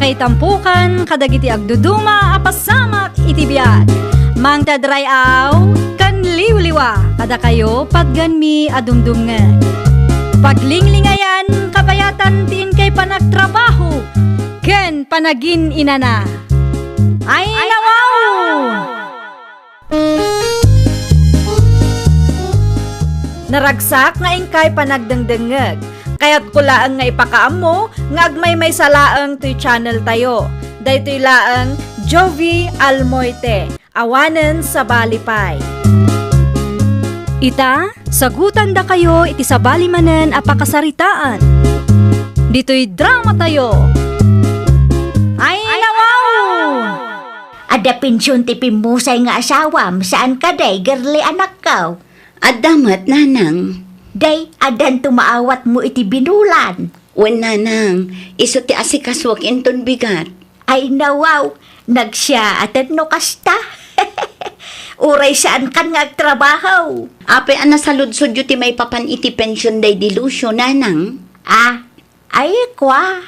Pakaitampukan kadagiti agduduma apasamak iti biag. Mang tadrayaw kan liwliwa kada kayo pagganmi adumdumngan. Paglinglingayan kabayatan tiin kay panagtrabaho ken panagin inana. Ay nawaw! Naragsak nga ingkay panagdengdengeg. Kaya't kulaang nga ipakaam mo, nga agmay may salaang to'y channel tayo. Daytoy laang Jovi Almoite, awanen sa balipay. Ita, sagutan da kayo iti sa balimanen apakasaritaan. Dito'y drama tayo. Ay nawaw! Ada pensyon ti pimusay nga asawam, saan ka day, girly anak ka? Adamat, nanang. Day, adan tumaawat mo iti binulan. Wen, nanang, iso ti asikaswak inton bigat. Ay nawaw, nagsya atan no kasta. Uray saan kan nga agtrabaho? Ape ana saludsod yu ti may papan iti pensyon day dilusyo, nanang. Ah, ay kwa.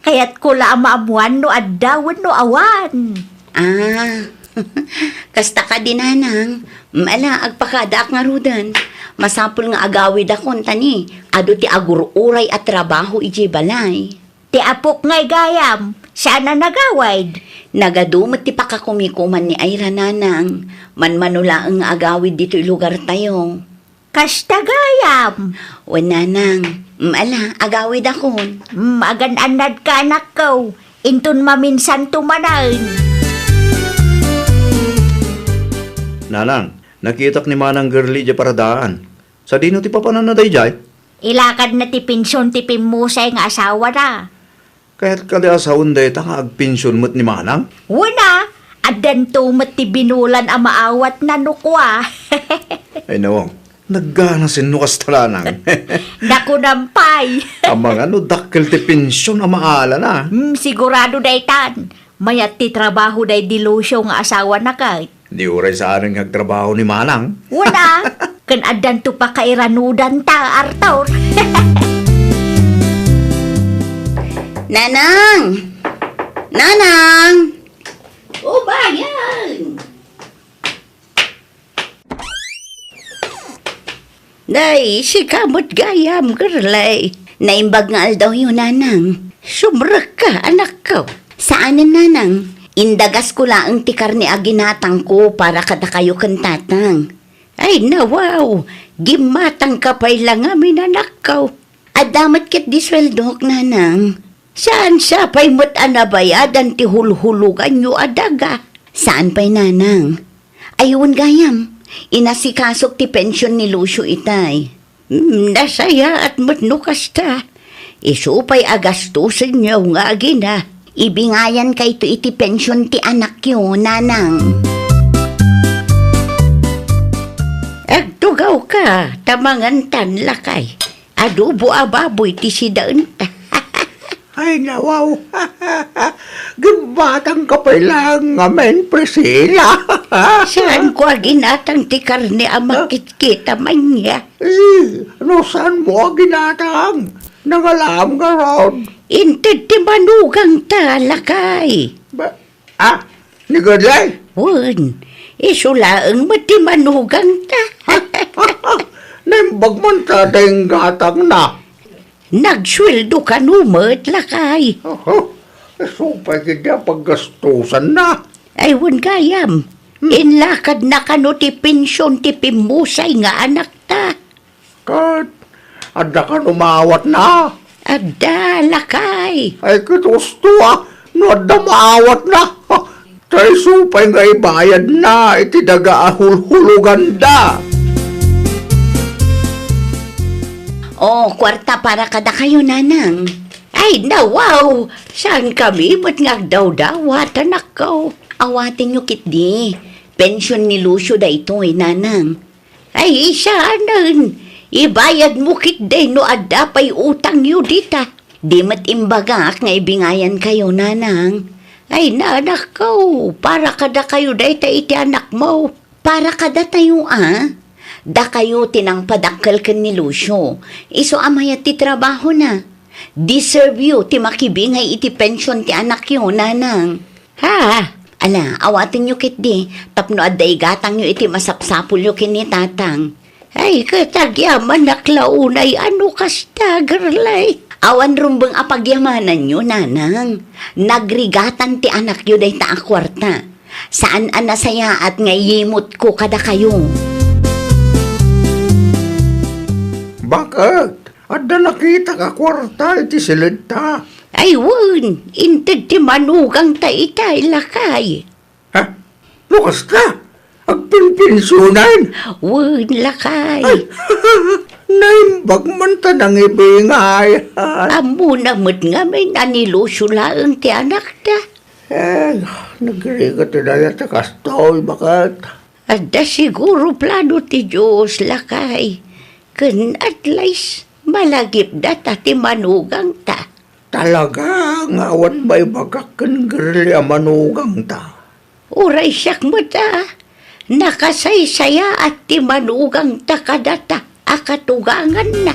Kaya't kula maamuan no addawan no awan. Ah, kasta ka din, nanang. Mala, agpakadaak nga rudan. Masapul nga agawid akon tani. Ado ti agururay at trabaho iji balay. Ti apok ngay gayam, saan na nagawid? Nagadumot ti pakakumikuman ni Ayra, nanang. Manmanula ang agawid dito lugar tayo. Kasta gayam. O, nanang, ala, agawid akon. Magan-anad ka anak ko. Intun maminsan tumanan. Nanang, nakitak ni manang girly di paradaan. Sa dino ti papananaday jay? Ilakad na ti pensyon ti pimusay nga asawa na. Kaya't kali asawon day ta nga agpensyon mo't ni manang? Una, adan tumat ti binulan a maawat na nukwa. Ay nawang, naggana sinno kastalanang. Nakunampay. Amang ano dakkel ti pensyon ang maala na. Sigurado day tan. Mayat ti trabaho day dilusyo nga asawa na kay. Di uray sa aring agtrabaho ni manang. Una, kan adan to pa kairanudan ta, Arthur. Nanang! Nanang! O, bayan! Day, si kamot gayam, girlay. Naimbag nga daw yun, nanang. Sumrak ka, anak ko. Saanin, nanang? Indagas ko lang tikar ni aginatang ko para kada kayo kantatang. Ay, nawaw! Gimatang kapay lang amin, anak ko. Adamat kit disweldok, nanang. Saan siya pa'y mo't anabayadan ti hulhulugan nyo adaga? Saan pa'y, nanang? Ayun, gayam. Inasikasok ti pensyon ni Lucio itay. Nasaya at matnukas ta. Isupay agastusin nyo nga agina. Ibingayan kay to iti pensyon ti anak yo, nanang. Agtugaw ka, tamangan tanlakay. Adobo ababoy ti sidaan ta. Ay nawaw, gibatang kapay lang ngamen, Priscilla. Saan ko aginatang ti karne amakit-kita man niya? No saan mo ginatang? Nangalam ka ron. Inted ti manugang talakay. Ni Gadlay? Wan, isulaang mo ti manugang ta. Naimbag man ta dayang gatang na. Nagsweldo ka numat lakay. Supay kaya paggastusan na. Ay, wan gayam. Inlakad na kano ti pensyon ti pimusay nga anak ta. Kat, ada ka umawat na. Ada lakay. Ay kitusto no ada maawat na. Tay supay nga ibayad na, iti daga ahul-hulugan da. O, kwarta para kada kayo, nanang. Ay, nawaw! Saan kami? Ba't ngagdaw-dawat, anak ko? Awatin nyo kit di. Pensyon ni Lucio da ito, nanang. Ay, saanan? Ibayad mo kit day no adda pa'y utang nyo dita. Di mat imbagak nga ibingayan kayo, nanang. Ay, nanak ko, para kada kayo day ta iti anak mo. Para kada tayo, Da kayo tinang padakkel ken ni Lucio. Iso amayat ti trabaho na. Deserve you ti makibingay iti pensyon ti anak yo, nanang. Ha? Ala, awatin nyo kit di. Tapno aday gatang nyo iti masapsapul nyo kini tatang. Ay, katagyaman naklaunay, ano kasta, girlay? Awan rumbang apagyamanan nyo, nanang. Nagrigatan ti anak nyo day ta akwarta. Saan anasaya at ngayimot ko kada kayo? Bakit? Ada nakita ka kwarta iti silid ta. Ay, wun, inted ti manugang ta itay lakay. Ha? Lukas ka? Agpinpinsunan? Wun, lakay. Naimbag man ta nang ibingay. Amo namot nga may nanilusulaang ti anak ta. Nagrigat na yan ta kastoy, bakit? Ada siguro plano ti Diyos, lakay. Kun at least malagip data ti manugang ta. Talaga, ngawan ba'y bagakan girli ang manugang ta? Uray siyak mo ta. Nakasaysaya at ti manugang ta kadata. Akatugangan na.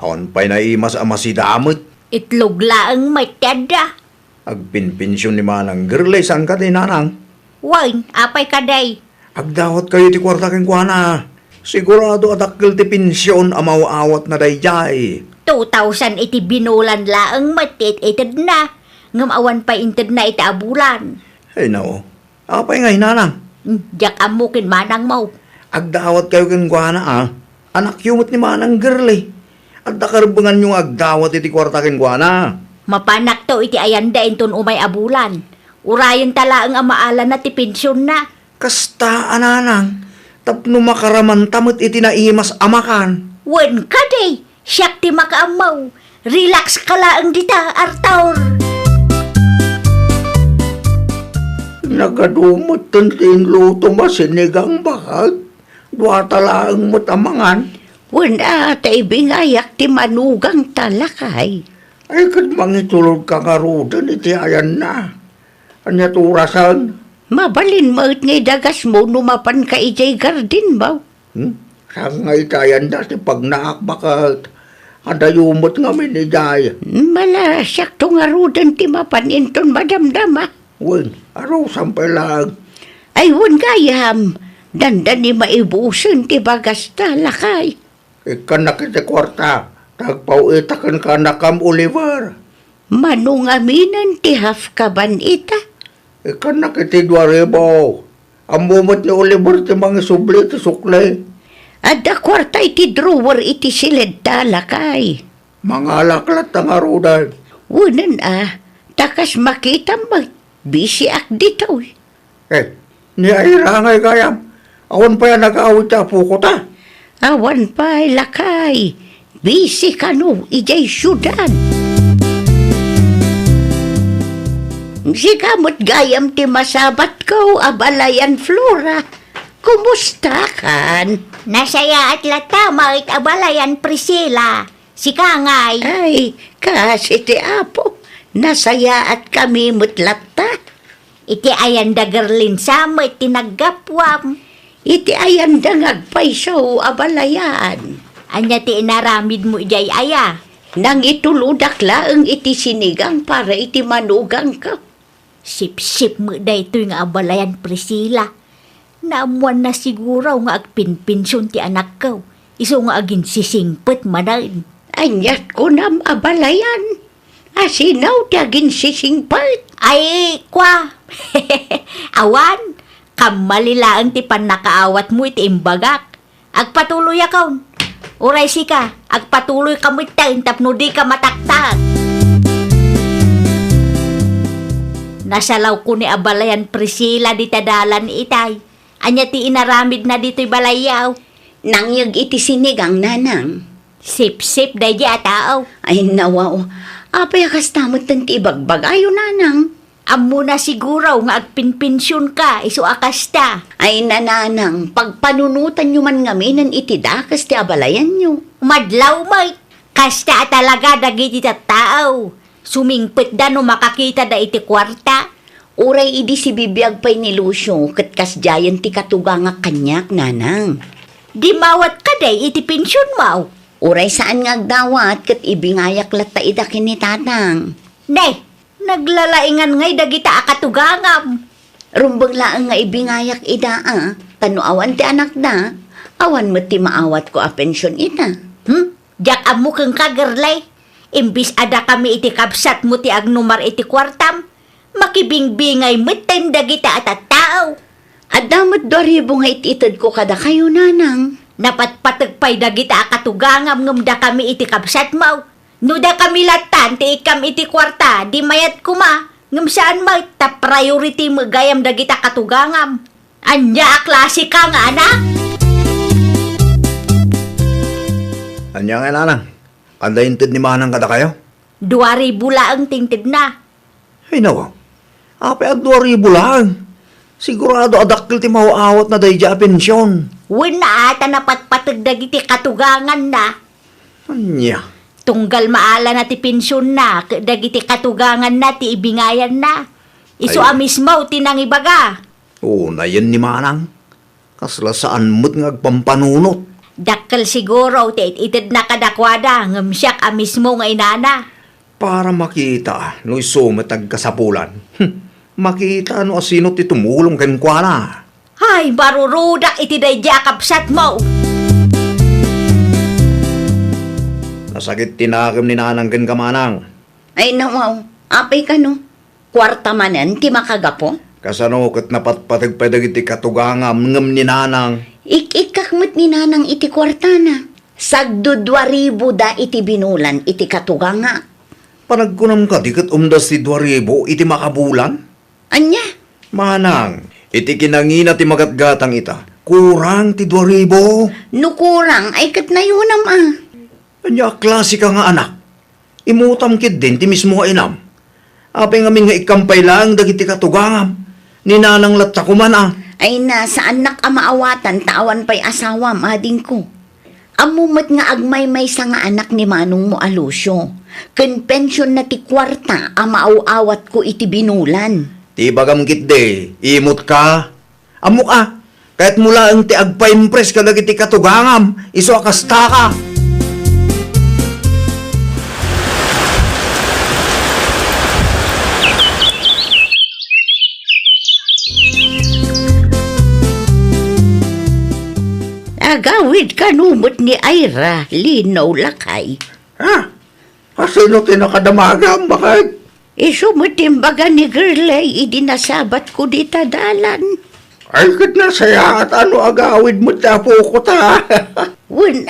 Awan pa'y naimas ama si damot. Itlog laang may tada. Agpinpinsyon ni manang girlay saan ka di nanang? Wan, apay kaday. Agdawat kayo ti kwarta king kuana. Sigurado adakkel ti pensyon amaw-awat na dayjay. 2,000 iti binulan laang matit ited na. Ngamawan pa inted na iti abulan. Ay nao, apay ngay nanang. Diyak amukin manang mo. Agdawat kayo king kuana Anak yumot ni manang girlay. At nakarbangan yung agdawat iti kwarta king kuana. Mapanak to iti ayanda inton umay abulan. Urayan talaang amaalan na ti pensyon na. Kasta ananang. Tapno makaraman tamot iti naimas amakan. Wen ka day, siyak ti makaamaw. Relax ka laang dita, Arthur. Nagadumot tantin luto masinigang bakit? Duwata laang mutamangan. Wala ta ibingayak ti manugang talakay. Ay, kat mangitulog ka nga rudan iti ayan na. Anya turasan? Mabalin mo it ngay dagas mo numapan ka ijay garden ba? Saan nga itayan na si pagnaak bakit? Adayumot nga minijay. Mala siyak to nga rudan ti mapan inton madamdama. Wen, araw sampay lang. Ay wun gayam. Dandan ni maibusin ti bagas talakay. Ikanak iti kwarta. Tagpauitakan ka na Kam Oliver. Manungaminan ti hafkaban ita. Ikanak iti 2,000. Ang mumot ni Oliver ti mga subli ti sukle. Ada kwarta iti drawer iti silid talakay. Mga laklat ang arudan. Wunan takas makita mo. Busy ak dito. Ni Airangay kayam. Awan pa yan nag-awit sa puko ta. Awan pa'y lakay. Busy ka no, ijay syudad. Si kamot gayam ti masabat ko, abalayan Flora. Kumusta kan? Nasaya at lata, mait abalayan Priscilla. Si Kangay. Ay, kasi ti apo. Nasaya at kami mutlata. Iti ayan da gerlin sama iti naggapwam. Iti ayan dangagpay so abalayan. Anya ti inaramid mo ijay aya. Nang ituludak laeng iti sinigang para iti manugang ka. Sip-sip mo da ito yung abalayan Priscilla. Naamuan na siguro nga agpinpinsyon ti anak ko. Iso nga agin sisingpet manain. Anyat ko nam abalayan. Asinaw ti agin sisingpet. Ay, kwa. Awan, kamalilaan ti panakaawat mo iti imbagak. Agpatuloy akaw. Uray sika, agpatuloy ka mo itayin tapno di ka mataktak. Nasalaw ko ni abalayan Priscilla di tadalan itay. Anya ti inaramid na dito'y balayaw. Nangyag iti sinigang nanang. Sip-sip day di ataaw. Ay nawaw. Apay akas tamot ti ibagbag ayo nanang. Amo na siguro nga agpinpinsyon ka, iso akas ta. Ay nananang, pagpanunutan nyo man ngaminan iti dakas ti abalayan nyo. Madlaw may, kasta talaga dagiti tattao. Sumingpit da no makakita da iti kwarta. Uray idi si bibiyag pa'y ni Lucio, kat kasjayan ti katuga nga kanyak nanang. Di mawat ka day iti pensyon mo. Uray saan nga agdawat kat ibingayak lata ida kini tatang. Day, naglalaingan ngay dagita akatugangam. Rumbang laang nga ibingayak ida Tano awan ti anak da. Awan mo ti maawat ko a pensyon ita. Jak amo kang kagerlay. Imbis ada kami iti kapsat mo ti agnumar iti kwartam. Makibingbingay mo ten dagita at tao. At damat 2,000 nga ititad ko kada kayo nanang. Napatpatagpay dagita akatugangam ngam da kami iti kapsat mo. No da kami latan ti ikam iti kwarta di mayat kuma. Ngam saan mo ta priority mo gayam dagita katugangam. Anya klase ka nga anak. Anya nga nanang, kandayintid ni manang kada kayo? 2,000 ang tingtid na. Ay nawa, apay at 2,000 lang. Sigurado adakil ti mauawat na dahi dya pensyon. Wala ata napatpatag dagiti katugangan na. Anya, Tunggal maala na ti pensyon na, dagiti katugangan na ti ibingayan na. Iso Ay. amismo tinangibaga. oo na yan ni manang. Kasla saan mo't nga agpampanunot. Dakkel siguro ti itid na kadakwada ngem siyak amismo nga inana. Para makita no isumatag kasapulan. Makita no asino ti tumulong ken kuana. Hay, barurudak iti dayja kapsat mo. Nasakit tinakim ni nanang ken kamanang. Ay nawaw, apay ka no. Kwarta manan ti makagapo. Kasano ket napatpatag pa dagiti katugangam ngem ni nanang. Ikikakmat ni nanang iti kwarta na. Sagdo 2,000 da iti binulan iti katuganga. Panagkunam ka, di kat umdas ti 2,000 iti makabulan? Anya? Manang, iti kinangina ti magatgatang ita. Kurang ti 2,000. Nukurang ay kat na yun Anya, klase ka nga anak. Imutam kid din ti mismo nga inam. Apay ngamin nga ikampay lang dagiti katugangam. Ninanang latsa kuman Ay na, sa anak amaawatan, tawan pa'y asawa, mading ko. Amumat nga agmay-may sa nga anak ni Manong mo Alusyo. Ken pensyon na ti kwarta, amaaw-awat ko iti binulan. Ti bagam kit de, imot ka. Amok kahit mula ang ti agpa-impress ka dagiti katugangam. Iso akasta ka. Agawid ka numot ni Ira, linaw lakay. Ha? Kasino tinakadamagam? Bakit? Isumutimbaga ni Girlay, idinasabat ko di tadalan. Ay, kat na saya at ano agawid mo tapo ko ta. Wen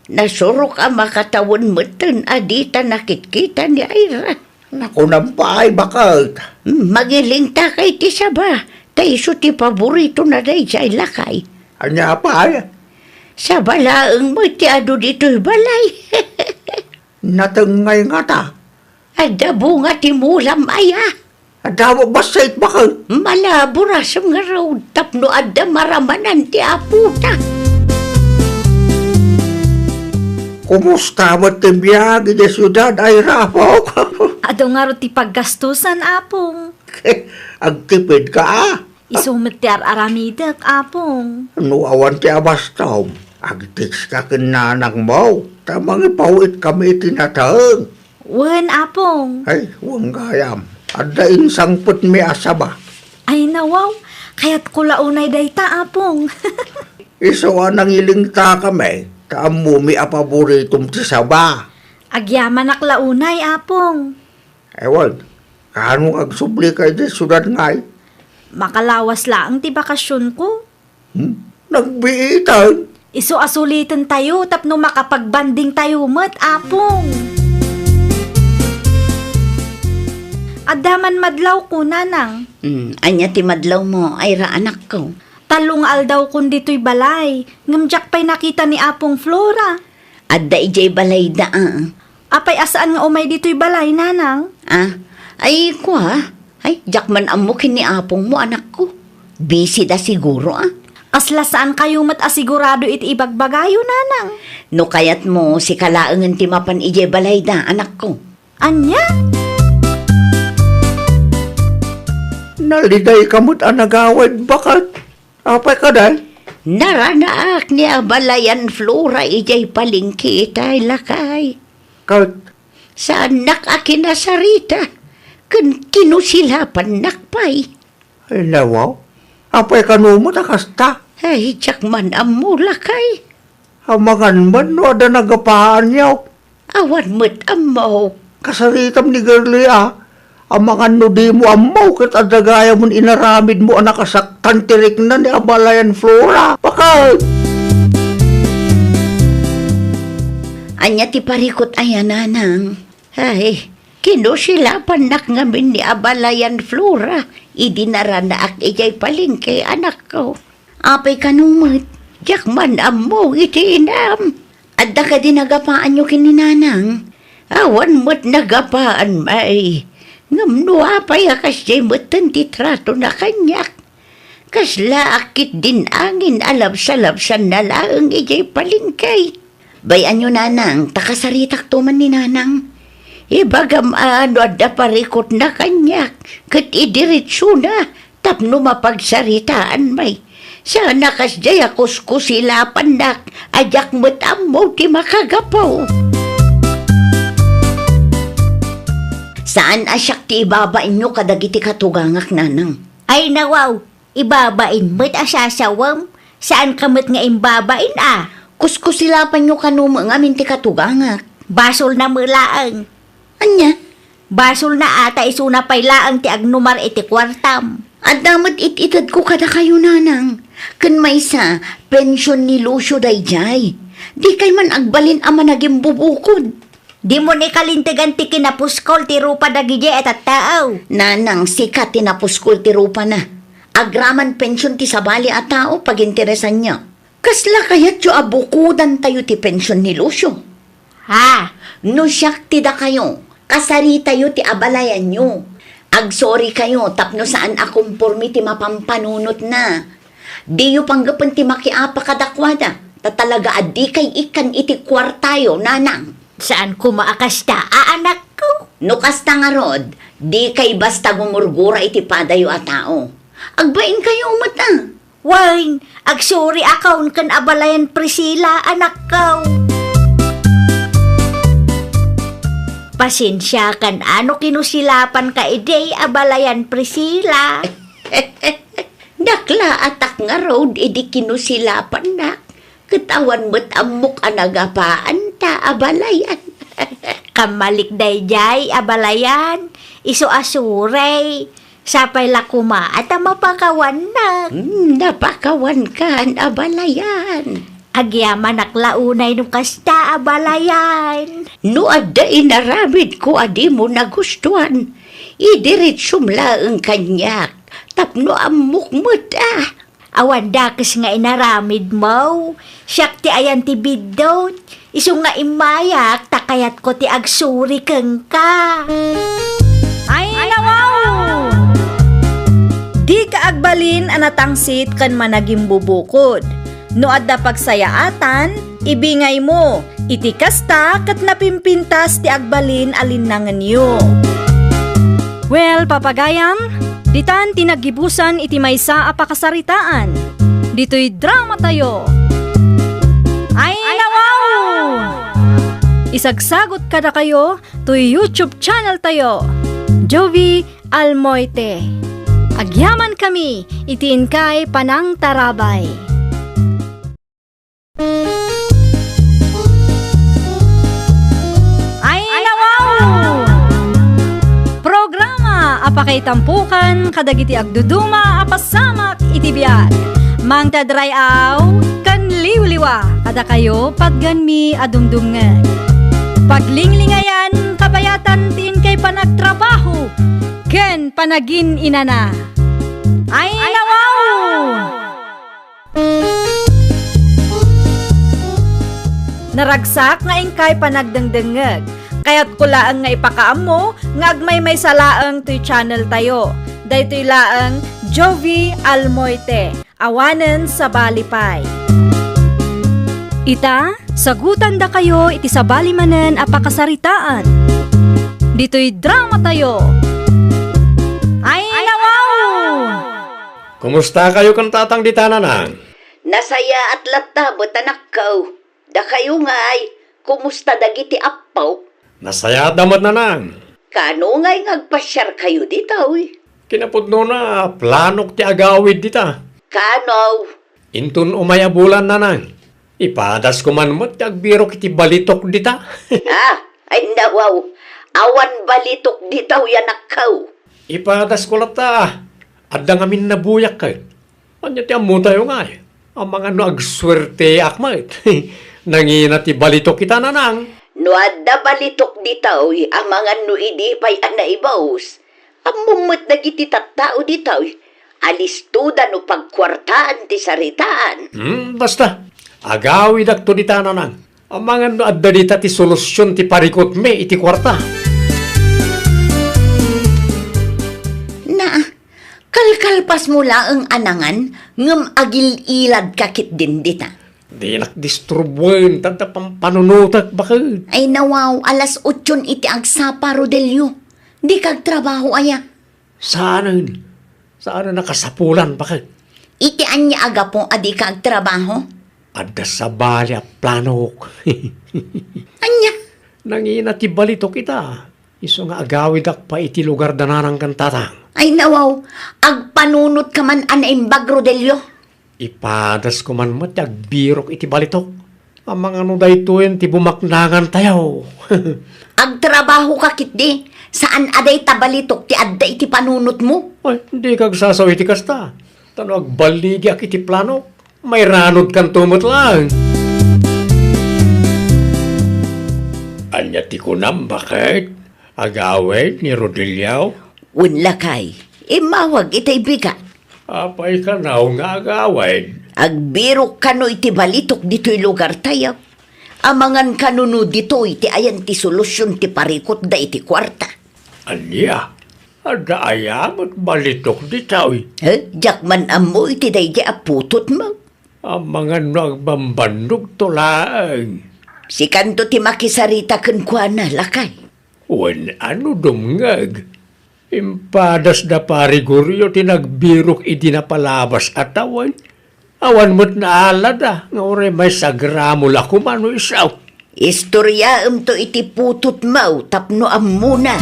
nasurok ang makatawan mo tan adita nakitkita ni Ira. Naku nampay, bakit? Magiling ta kay ti saba, taiso ti paborito na day jay lakay. Anya pa, Sa balaang mo ti ado dito'y balay. natangay nga ta. Adabo nga ti mulam aya. Adawa basait bakit? Malaburasam nga raw tapno adda maramanan ti aputa. Kumusta mo timbiyag di syudad ay rapo? Ado nga ro ti paggastusan, apong. Agtipid ka Isumit ti aramidak, apong. Ano awan ti abastom? Agtix ka kinanang mo. Tamang ipawit kami tinataang. Wen, apong. Ay, huwag gayam. Ada insangput mi asaba. Ay nawaw, kaya't kulaunay dayta, apong. Isawa nang ilingta kami. Taamu mi apaboritum ti saba. Agyaman aklaunay, apong. Ewan, kanong agsubli kay di sudad ngay. Makalawas lang ti bakasyon ko. Nagbiitan. Iso asulitan tayo tapno makapagbanding tayo mat, apong. Adaman madlaw ko, nanang. Anya ti madlaw mo, Ira anak ko. Talong aldaw kun dito'y balay. Ngamjak pa'y nakita ni apong Flora. Adda ijay balay da Apay asaan nga umay dito'y balay, nanang? Ay kwa, ay jakman amukin ni apong mo anak ko. Busy da siguro Asla saan kayo mat asigurado iti ibagbagayo, nanang? No kayat mo si kalaangan ti mapan ijay balay da anak ko. Anya? Naliday kamot anagawad bakit? Apay ka dahil? Naranaak ni Abalayan Flora ijay palingki itay lakay. Kat, Saan nakakinasarita? Kinusilapan nakpay. ay nawaw. Apay kanumot akasta. Ay, tsak man amo lakay. Amangan man, no, ada nagapaan niyaw. Awan mo't amo. Kasaritam ni Girlie, Amangan no di mo amaw, kat adagaya mo inaramid mo anak asaktan tirik na ni Abalayan Flora. Bakit? Anya ti parikot ayan nanang. Ay, kinusilapan nak ngamin ni Abalayan Flora. Idinaranaak ijay palingke anak ko. Apay kanumot, jak man amo iti inam. Adda ka din nagapaan nyo kininanang. Awan mo't nagapaan may. Ngamno apay akas jay mo't titrato na kanyak. Kasla akit din angin alabsa-labsan na laang ijay palingkay. Bayan nyo nanang, takasaritak tuman ni nanang. Ibagam ano adda parikot na kanyak. Kat idiritso na, tapno mapagsaritaan may. Sana kas jay akuskusilapan nak, ajak mo't amo ti makagapaw. Saan asyak ti ibabain nyo kadagiti katugangak nanang? Ay nawaw, ibabain mo't asasawam. Saan kamot nga imbabain Kuskusilapan nyo kanuma ng amin ti katugangak. Basol na mulaang. Anya? Basol na ata isuna pay laang ti agnumar iti kwartam. At damat ititad ko kada kayo nanang. Kan may sa pensyon ni Lucio dayjay. Di kay man agbalin ama naging bubukod. Di mo ni kalintigan ti kinapuskol ti rupa dagije at tao. Nanang sikat tinapuskol ti rupa na. Agraman pensyon ti sabali at tao pag interesan niya. Kasla kayat yo abukudan tayo ti pensyon ni Lucio. Ha? No siyak ti da kayo. Kasari tayo ti abalayan nyo. Agsorry kayo tapno saan akumpormi ti mapampanunot na. Di yu panggapan ti makiapa kadakwada. Tatalaga adi kay ikan iti kwartayo nanang. Saan kumaakasta anak ko? No kasta nga rod, di kay basta gumurgura iti padayo a tao. Agbain kayo umata. Wine, agsuri akaun kan Abalayan Priscilla anak ko. Pasensya kan ano kinusilapan ka iday Abalayan Priscilla. Dakla atak nga road, idi kinusilapan na. Katawan mo't amok anagapaan ta abalayan. Kamalikday jay Abalayan, iso asuray. Sapay lakuma at mapakawan na. Napakawan ka ang abalayan. Agyaman naklaunay nung kasta Abalayan. No adda inaramid ko adi mo nagustuhan. Idirit sumla ang kanyak. Tapno amok mo't Awan dakes nga inaramid mo. Siyak ti ayan ti bidot. Iso nga imayak, takayat ko ti agsuri keng ka. Ay nawaw! Di ka agbalin anatangsit kan managing bubukod. No adda pagsayaatan, ibingay mo. Iti kasta kat napimpintas ti agbalin alinangan yo. Well, papagayam, ditan tinagibusan iti maysa a pakasaritaan. Dito'y drama tayo. Ay nawaw! Isagsagot kada kayo to YouTube channel tayo. Jovi Almoite. Agyaman kami, itiin kay Panang Tarabay. Ay nawaw! Programa apakay tampukan kadagiti agduduma apasamak iti biag. Mang tadrayaw kan liwliwa kada kayo pagganmi adumdumngan. Paglinglingayan kabayatan tiin kay panagtrabaho ken panagin inana. Ay nawaw! Naragsak nga ingkay panagdengdengeg. Kaya't kulaang nga ipakaam mo nga agmay may salaang to'y channel tayo. Daytoy laang Jovi Almoite. Awanen sa balipay. Ita, sagutan da kayo iti sabali manen apakasaritaan. Dito'y drama tayo. Ay nawaw! Kumusta kayo kan tatang di tananang? Nasaya at latabot anak ko. Da kayo nga'y, kumusta dagiti apaw? Nasaya damat nanang. Kano nga'y ngagpasyar kayo dito, Kinapudno na planok ti agawid dita. Kano? Intun umaya bulan nanang. Ipadas ko man mo't agbiro kiti balitok dita. Ay nawaw. Awan balitok dito yanak ko. Ipadas ko lata. Adda ngamin nabuyak kay. Anya ti amu tayo nga eh. Ang mga no agswerte akmait. Nangina ti balitok kita nanang. No adda balitok dito, ang mga nuidi pa'y anaibaws. Ang mumut na giti tattao dito, alistuda no pagkwartaan ti saritaan. Basta. Agawid akto dita nanang. Ang mga no adda dita ti solusyon ti parikot me iti kwarta. Na, kalkalpas mula ang anangan, ngam agil ilad kakit din dita. Di nakdisturbuin tanda pampanunutak bakit. Ay nawaw, alas 8 iti agsapa, Rodelio. Di kag trabaho aya. Saan nakasapulan bakit? Iti anya aga po adi kag trabaho. Adda sa bali a planok. Anya? Nangina ti balitok kita. Iso nga agawid ak pa iti lugar danarang kantatang. Ay nawaw, agpanunot ka man anaimbag, Rodelio. Ipadas ko man mat agbirok iti balitok. Ang mga nuday tuyen ti bumaknangan tayo. Agtrabaho ka kitdi. Saan aday tabalitok ti adda iti panunot mo? Ay, hindi kag sasaw iti kasta. Tano agbaligi ak iti planok. May ranod kan tumot lang. Anya ti kunam bakit? Agawid ni Rodilio? Unlakay, imawag itay bigat. Apay ka na nga agawid. Agbirok kano iti balitok dito'y lugar tayo. Amangan kanuno dito iti ayan ti solusyon ti parikot da iti kwarta. Anya? Ada ayamot balitok di tawi. Jakman amo iti daydi aputot mo. Ang mga nagbambandog tulaang. Si kanto ti makisarita ken kuana lakay. Wen ano dumngag. Impadas da pariguryo tinagbirok iti napalabas atawan. Awan mo't naalada nga ore may sagramol ako mano isaw. Istorya to iti putot mo tapno amuna.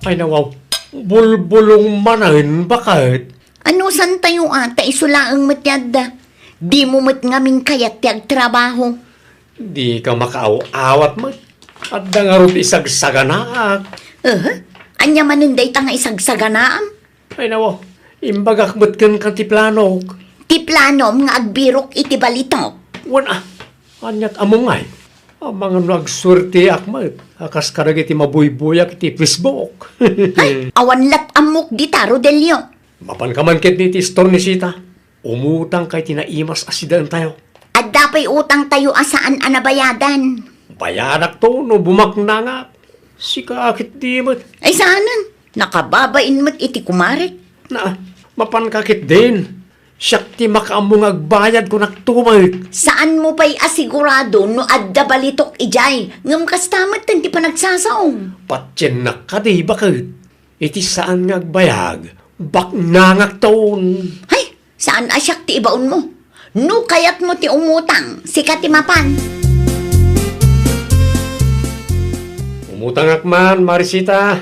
Ay nawaw, bulbulong manahin bakit? Ano san tayo ata isulaang matyada? Di mo mat ngamin kayat ti agtrabaho. Di ka makaaw-awat mo. At dangarot isagsaganaak. Anya maninday ta nga isagsaganaam. Ay nawaw, imbagak mo't kan ti planok. Ti planom nga agbirok iti balitok. Wana, anyat amungay. Ang mga nagsurti akmat. Akas karag iti mabuybuyak iti Facebook. Ay, awan lat amok di ta, Rodelio. Mapan ka man ket ni ti store ni Sita. Umutang kay tinaimas asidan tayo. At dapay utang tayo asaan anabayadan. Bayanak to no bumakna nga. Sikakit di mo't. Ay saanan, nakababain mo't iti kumarik. Na, mapan kakit din. Siyak ti makaamong agbayad ko nagtumay. Saan mo pa'y asigurado no adda balitok ijay? Ngam kastamat ti panagsasaong. Patyen na ka di bakit? Iti saan nga agbayag? Baknangak taon. Hay, saan asyak ti ibaon mo? No kayat mo ti umutang, sikat ti mapan. Umutang akman, Marisita.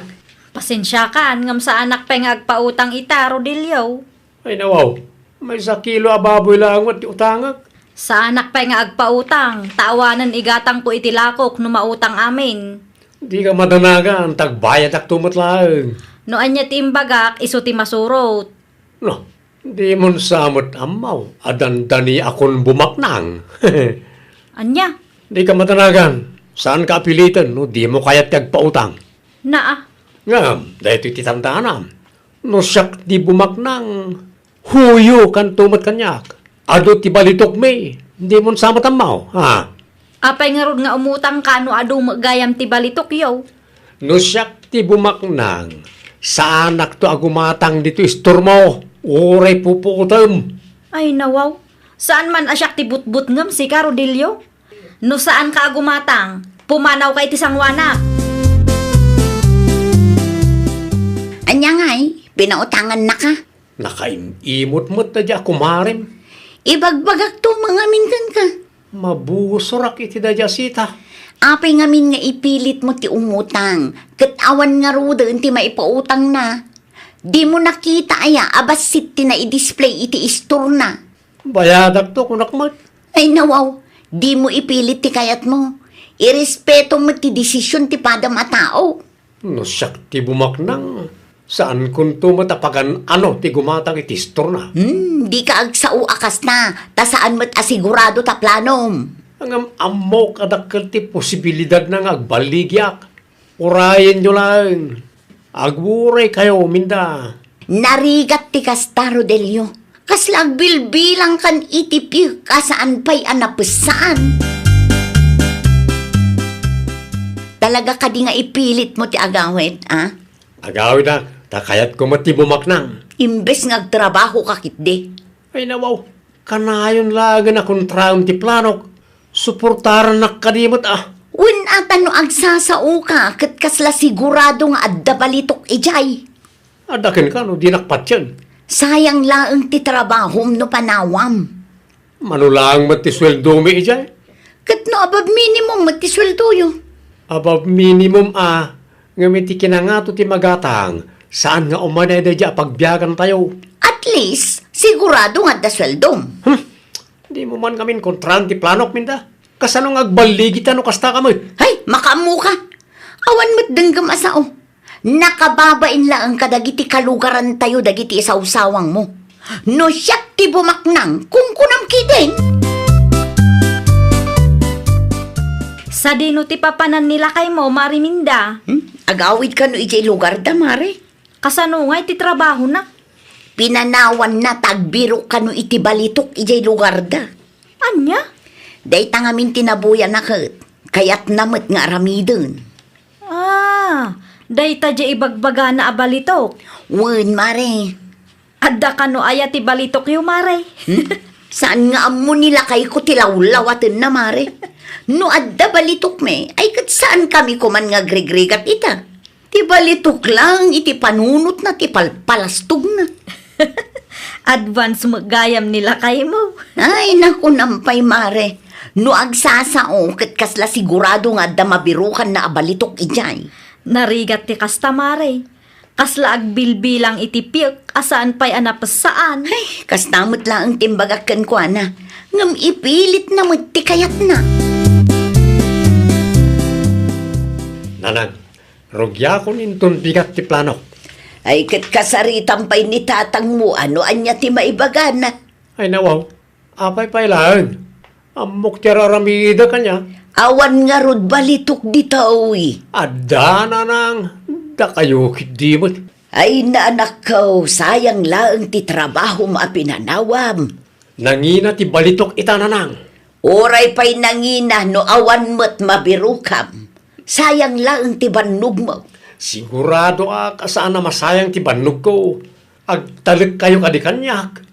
Pasensya ka, ngam sa anak pa nga agpautang ita, Rodilio. Ay nawaw, may 1 kilo ababoy lang at utangak. Sa anak pa nga agpautang, tawanan igatang ko itilakok no mautang amin. Di ka madanagan, tagbayad ak tumot lang. No anya ti imbagak, iso ti masurot. No, di mon samot amaw, adandani akon bumaknang. Anya? Di ka madanagan, saan ka apilitan, no? Di mo kaya't tagpautang. Naa, Ngam, dahil ito'y titandaanam. No siyak di bumaknang, huyo kan tumot kanyak. Ado ti balitok me, di mon samot amaw, ha? apay nga rod nga umutang ka no adu magayam ti balitok yaw. No siyak ti bumaknang, sa anak to agumatang dito istor mo, oray puputam. Ay nawaw, saan man asyak ti butbut ngam si ka, Rodilio? No saan ka agumatang, pumanaw kay ti sangwanak. Anya nga'y, pinautangan na ka. Nakaimot mo tadya kumarim. Ibagbagak to mga minkan ka. Mabusorak iti dadya sita. Apay ngamin nga ipilit mo ti umutang. Katawan nga ruda ti maipautang na. Di mo nakita aya, abas sit ti na i-display iti istor na. Bayadak to kunakmat. Ay nawaw, di mo ipilit ti kayat mo. Irespeto mo ti desisyon ti padam a tao. No siyak ti bumaknang. Saan kun to matapagan ano ti gumatang iti istor na. Di ka agsao akas na, ta saan mo't asigurado ta planom. Ang amok adakkel ti posibilidad na nga agbaligyak. Urayin nyo lang. Agburay kayo, minda. Narigat ti kasta, Rodelio. Kaslag bilbilang kan itipi kasaan pa'y anapesaan. Talaga ka di nga ipilit mo ti agawit, ha? Agawin na, takayat ko mati bumaknang. Imbes nga agtrabaho ka kitdi. Ay nawaw, kanayon laga na kontraon ti planok. Suportaran na kadimot Win ata no agsasao ka, kat kasla sigurado nga adda balitok ijay. Adakin ka no, di nakpat yan. Sayang laeng ti trabahom no panawam. Manulang matisweldo mi ijay. Kat no above minimum matisweldo yo. Above minimum ngamit ti kinangato ti magatang. Saan nga umanay na dya pagbiyagan tayo? At least, sigurado nga da sweldom. Di mo man kamin kontrahan ti planok, minda. Kasanong agbaligit ano kasta ka mo? Hay, makaamu ka. Awan mo't denggam asao. Nakababain lang ang kadagiti kalugaran tayo dagiti isaw-sawang mo. No siyak ti bumaknang kung kunam kidin. Sa dino ti papanan nila kay mo, Mariminda. Agawid ka no ijay lugar da, mare. Kasano nga iti trabaho na? Pinanawan na tagbiro ka no iti balitok ijay lugar da. Anya? Day tangamin tinabuyan na kat. Kayat namat nga aramidon. Day ta dya ibagbaga na abalitok. Wen, mare. Adda ka no aya ti balitok yu, Mare. Saan nga amo nila kay ko tilawlawatin na, mare? No adda balitok me, ay kat saan kami kuman nga grigrigat ita? Ti balitok lang, iti panunot na, ti palpalastog na. Advance magayam nila kay mo. Ay, naku nampay, mare. No agsasao, kat kasla sigurado nga adda mabirukan na abalitok ijay. Narigat ti kasta, Mare. Kasla agbilbilang iti piyok, asaan pa'y anapasaan. Ay, kastamot lang ang timbagakan ko, ana. Ngam ipilit na ti kayat na. Nanang, rugya ko nintun bigat ti planok. Ay, kat kasaritan pa'y ni tatang mo, ano anya ti maibagana. Ay nawaw, apay lang. Amok tiraramida kanya. Awan nga rod balitok dito, uy. Adda nanang, da kayo kidimot. Ay, naanak ko, sayang lang ti trabaho maapinanawam. Nangina ti balitok ita nanang. Oray pa'y nangina no awan mo't mabirukam. Sayang lang ti bannog mo. Sigurado kasaan na masayang ti bannog ko. Agtalik kayo kadikanyak.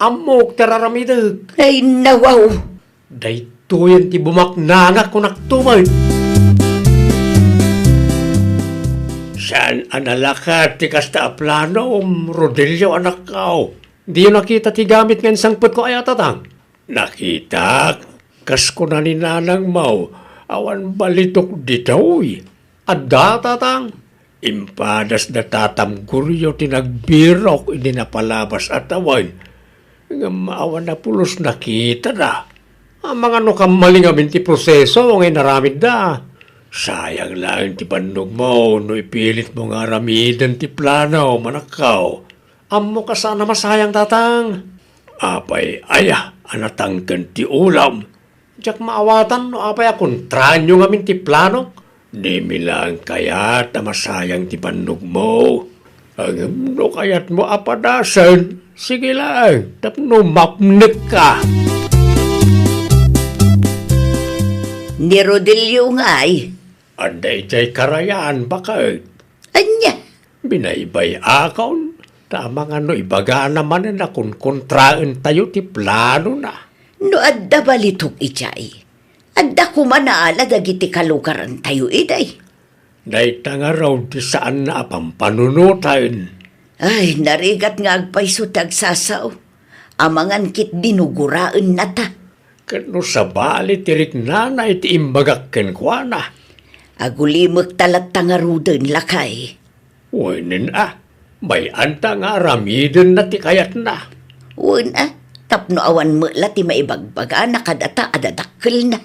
Amok tararamidag. Ay, nawaw. Dayto yan ti bumaknanga ko naktumay. Saan analakat ti kasta plano Rodelio anak kao. Di yun nakita ti gamit ngayon sangput ko ay atatang. Nakita, kas ko na ni nanang mau. Awan balitok ditoy. Adda tatang. Impadas na tatamguryo tinagbirok hindi na palabas at awan. Nga maawan na pulos nakita na. Ang mga nukamaling amin ti proseso ngay naramid da. Sayang lang ti pannog mo no ipilit mo nga ramidan ti plano manakaw. Ammo ka sana masayang tatang. Apay aya anatangken ti ulam. Diyak maawatan no apay akong tranyo ngamin ti plano. Di milang kayat na masayang ti pannog mo. Ang no kayat mo apadasan. Sige lang, tapno mapnik ka. Ni Rodelio nga ay. Anday jay karayaan bakit? Anya? Binaybay akon. Tama nga no ibaga naman na kung kontraan tayo ti plano na. No adda balitok ijay. Adda kumanaala dagiti kalugaran tayo iday. Dahil nga raw ti saan na apampanunutan. Ay, narigat nga agpaiso tagsasaw. Amangan kit dinuguraan na ta. Kano sa bali tirik nanay ti imbagak ken kuana. Agulimag talat tangaruden lakay. Wanin may anta nga aramiden na ti kayat na. Una, tapno awan mo ti maibagbaga nakadata adadakkel na.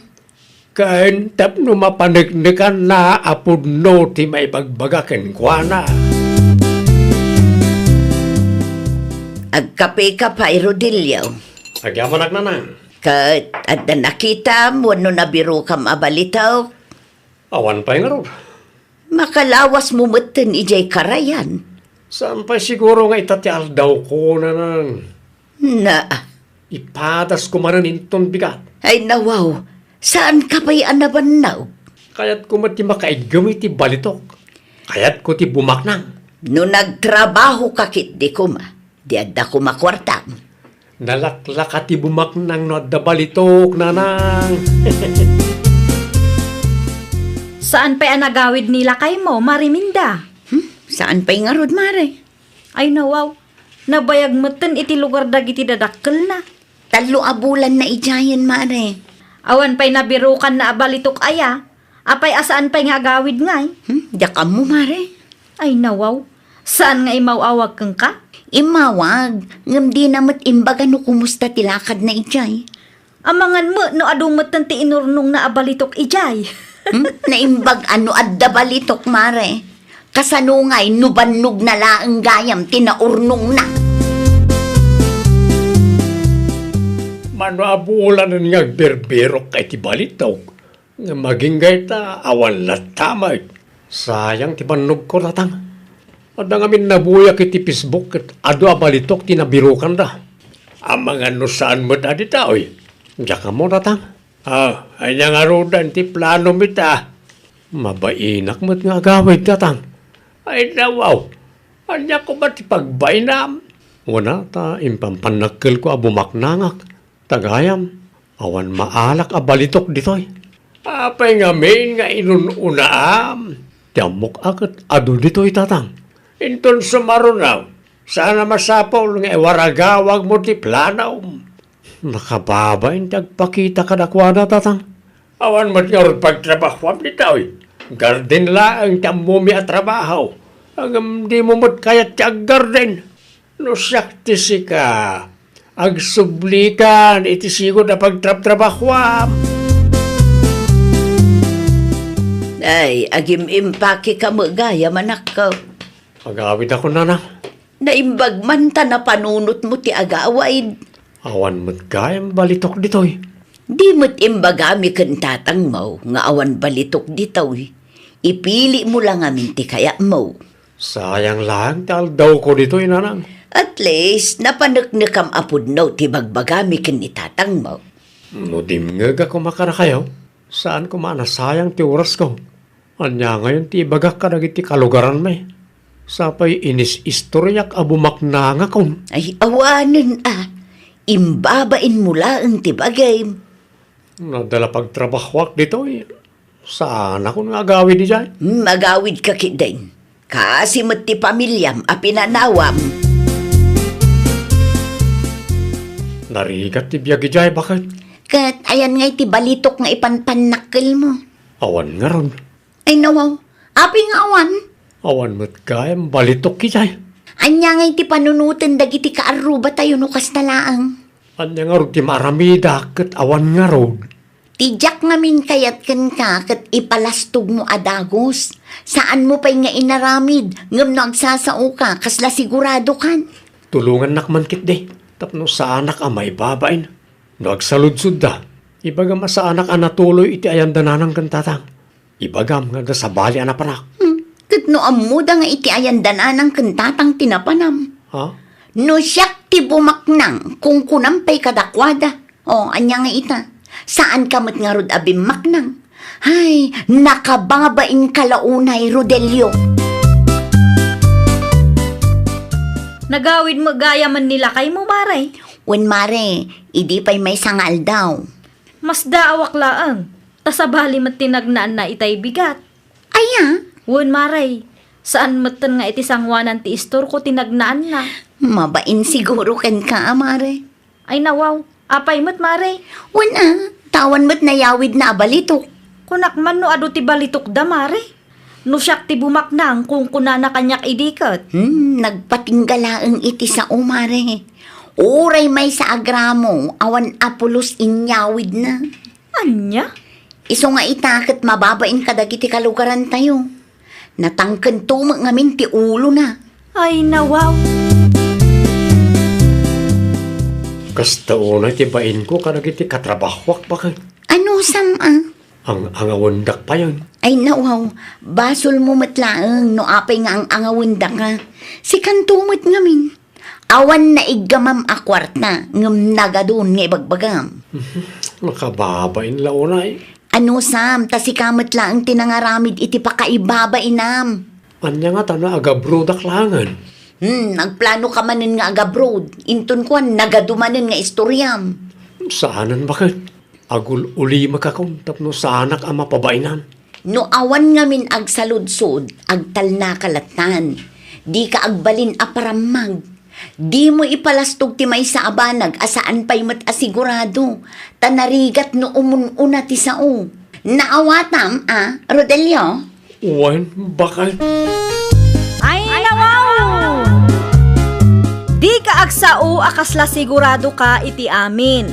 Kain tapno mapanignikan na apudno ti maibagbaga ken kuana. Agkape ka pa Rodilio. Agyaman nanang. Kat at nakita mo no nabiro kam abalitaw. Awan pa nga ron. Makalawas mo meten ijay karayan. Saan pa siguro nga itatial daw ko nanang. Na, Ipatas ko manan inton bigat. ay nawaw. Saan ka pa'y anabanaw? Kaya't ko mati makaigami ti balitok. Kaya't ko ti bumaknang. No nagtrabaho ka kit di ko ma. Di adda ko makwartam. Nalaklaka ti bumaknang no adda balitok nanang. Saan pa'y anagawid nila kay mo, Mariminda? Saan pa'y nga rod, mare? Ay nawaw, nabayag meten iti lugar dagiti dadakkel na. Talo abulan na ijayan, mare. Awan pa'y nabirukan na abalitok aya. Apay asaan pa'y nga agawid ngay? Dakam mo, mare. Ay nawaw, saan nga imawawag kang ka? Imawag. Ngam di namat imbaga no kumusta tilakad na ijay. Amangan mo no adumatan ti inurnong na abalitok ijay. Naimbag ano adda balitok, mare. Kasanungay nubannog na laang gayam tinaurnong na. Mano abulan nga berberok kay ti balitok. Nga maging gayta awan latamay. Sayang ti panog ko ratang. Ada ngamin nabuya kiti Facebook ket ado abalitok ti nabirukan da. Amang ano saan mo da dita oy. Diya ka mo ratang. Ay nga rodan ti plano mita. Mabainak mo't nga gawid tatang. Ay nawaw. Anya ko ba ti pagbainam? Wala ta impampanakil ko abumaknangak. Tagayam. Awan maalak abalitok ditoy. Apay nga main nga inununaam. Tiamok agad ado ditoy tatang. Inton sumarunaw. Sana masapol nga waragawag mo ti planaw. Nakababain tagpakita ka nakwana tatang. Awan mo't nga rin pagtrabahuam ni taoy. Garden laang tamumi at trabaho. Ang di mo mo't kayat kag garden. No sakti si ka. Agsublikan iti sigod na pagtrabahuam. Ay, agim impake ka mo gaya manak ka. Agawid ako nanang. Naimbag man ta na panunot mo ti agawaid. Awan mo't gayam balitok ditoy. Di mo't imbagami kan tatang mo nga awan balitok ditaw. Ipili mo lang amin ti kaya mo. Sayang lang tal daw ko ditoy nanang. At least, napanaknakam apod no ti bagbagami kan itatang mo. No dimngag ako makarakayaw. Saan ko manasayang ti oras ko? Anya ngayon ti bagak ka dagiti kalugaran may. Sapay inis istoryak abumaknanga kon. Ay, awanan Imbabain mo lang ti bagay. Nadala pagtrabahwak dito eh. Saan ako nga agawid di dyan? Magawid ka kidain. Kasi mo't ti pamilyam a pinanawam. Narigat ti biyagi dyan, bakit? Kat ayan ngay ti balitok nga ipanpanakil mo. Awan nga ron. Ay nawaw, aping awan. Awan mo't kayam balitok ki dyan. Anya ngay ti panunutan dagiti kaaruba tayo no kastalaang. Anya nga ron ti maramida kat awan nga ron. Tijak ngamin kayat kan ka kat ipalastog mo adagos. Saan mo pa'y nga inaramid ngam nagsasao ka kasla sigurado kan. Tulungan nakman kit de. Tapno sa anak amay babain. Nagsaludsud da. Ibagam sa anak anatuloy iti ayandananang kantatang. Ibagam nga da sa bali anapanak. Kat no amuda nga iti ayandanan ng kantatang tinapanam. Ha? No siyak ti bumaknang kung kunampay kadakwada. O, anya nga ita. Saan ka mat nga rod abim maknang? Ay, nakababain kalaunay, Rodelio. Nagawid mo gaya man nila kay mo, Maray. Wen mare, idi pa'y may sangal daw. Mas daawak laang. Tasabali mat tinagnaan na itay bigat. Aya, Wun, Maray. Saan matan nga iti sangwanan ti istor ko tinagnaan na. Mabain siguro kan ka, Mare. Ay nawaw, apay mo't mare. Wala, tawan mo't nayawid na abalitok. Kunak man no ado ti balitok da mare. No siyak ti bumaknang kung kunana kanyak idikat. Nagpatinggalaang iti sa umare. Uray may sa agramo, awan apulos inyawid na. Anya? Iso nga itakot mababain kadagiti kalugaran tayo. Natangken tumak ngamin ti ulo na. Ay nawaw. Kasta una tibain ko kanagiti katrabahwak pa kay. Ano sama? Ang angawandak pa yun. Ay nawaw, basol mo matlaang no apay nga ang angawunda ka. Si kantumot ngamin. Awan na igamam a kwarta, ngam nagadun nga ibagbagam. Makababain launay. Ano sam, ta si kamat lang tinangaramid iti pakaibaba inam. Anya nga tana agabrodak langan. Nagplano ka manin nga agabroad. Inton ko nagadumanin nga istoryam. Saanan bakit? Agul uli makakon tapno saanak ang mapabainan. No awan ngamin agsaludsod, agtal na kalatan. Di ka agbalin aparamag. Di mo ipalastog ti may sa abanag asaan pa'y mat asigurado. Tanarigat no umununa ti sao. Naawatam, Rodelio? Uwan, bakit? Ay nawaw! Di ka agsao akasla sigurado ka iti amin.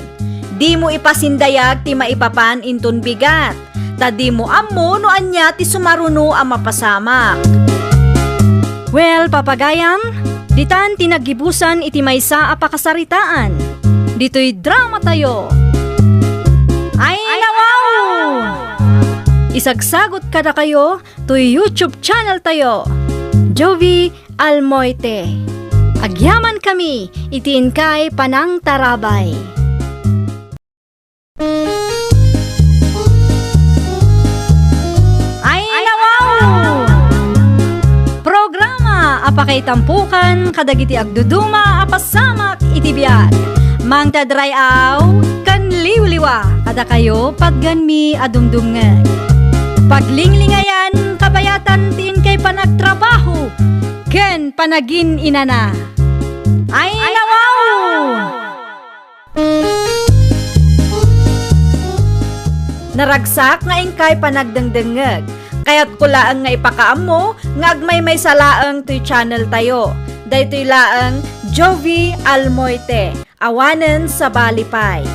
Di mo ipasindayag ti maipapan inton bigat. Ta di mo ammo no anya ti sumaruno ang mapasamak. Well, papagayam, ditan tinagibusan iti maysa a pakasaritaan. Dito'y drama tayo. Ay nawaw! Isagsagot kada kayo to YouTube channel tayo. Jovi Almoite. Agyaman kami, itiin kay Panang Tarabay. Ay nawaw! Programa apakay tampukan kadagiti agduduma apasamak iti biag. Mang tadrayaw kan liwliwa kada kayo pagganmi adumdumngeg. Paglinglingayan kabayatan tiin kay panagtrabaho ken panagin inana. Ay nawaw! Naragsak nga ingkay panagdengdengeg. Kaya't kulaang nga ipakaammo nga agmay may salaang to'y channel tayo. Daytoy laang Jovi Almoite. Awanen sa Balipay.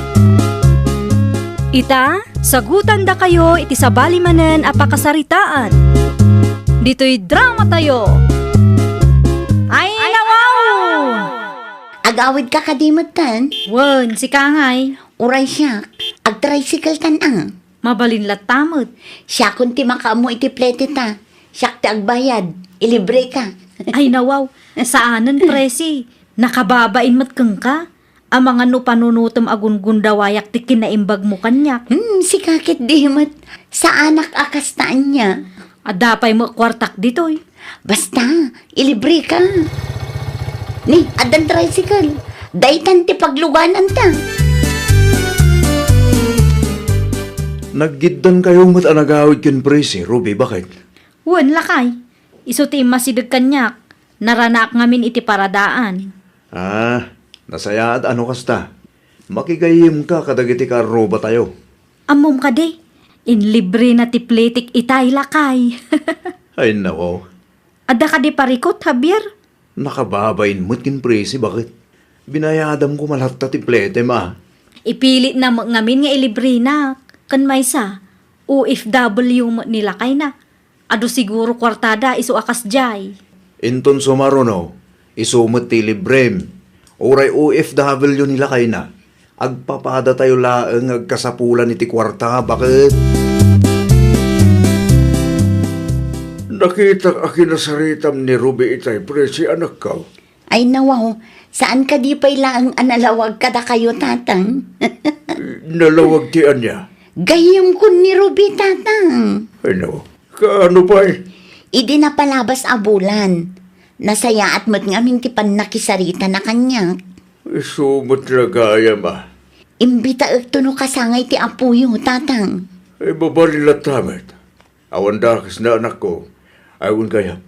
Ita, sagutan da kayo iti sabali manen apakasaritaan. Dito'y drama tayo. Ay nawaw! Agawid ka kadimutan? Wen, si Kangay. Uray siya, agtricycle tan ang. Mabalin latamot. Siya kung ti makaamu iti plete ta. Siya ti agbayad, ilibre ka. Ay nawaw, saanan presi? Nakababain mat kang ka? Ang mga no panunutom agun gundawayak ti kinaimbag mo kanyak. Si kakit dimat, sa anak akastaan niya. Adapay mo kwartak ditoy. Basta, ilibre ka. Ni, adan tricycle. Daytan ti pagluganan ta. Naggiddan kayo mat anagawid ken presi, Ruby, bakit? Wen lakay. Iso ti masidag kanyak. Naranak ngamin iti paradaan. Nasayaat ano kasta? Makigayim ka kadagiti karo ba tayo? Amom ka de. In libre na ti pletik itay lakay. Ay nako, Ada ka di parikot, Javier? nakababain mo't kin presi, bakit? Binayadam ko malata ti plete ma. Ipilit na ngamin nga ilibre na. Kan may sa, OFW mo nila kay na. Ado siguro kwartada iso akas jay. Inton sumaruno, isumot ti librem. Uray OFW nila kay na. Agpapada tayo laeng agkasapulan iti kwarta, bakit? Nakita akinasaritam ni Ruby itay presi anak ka. Ay nawaw, saan ka di pa'y laang analawag kada kayo tatang? Nalawag ti anya. Gayam ko ni Ruby tatang. Ay no, kaano pa eh? Idi na palabas abulan. Nasaya at mo't ngamin ti nakisarita na kanya. Isumot lagaya ma. Imbita ito no kasangay ti apuyo tatang. Ay babalila tamet. Awan dakas na anak ko. Awan kaya.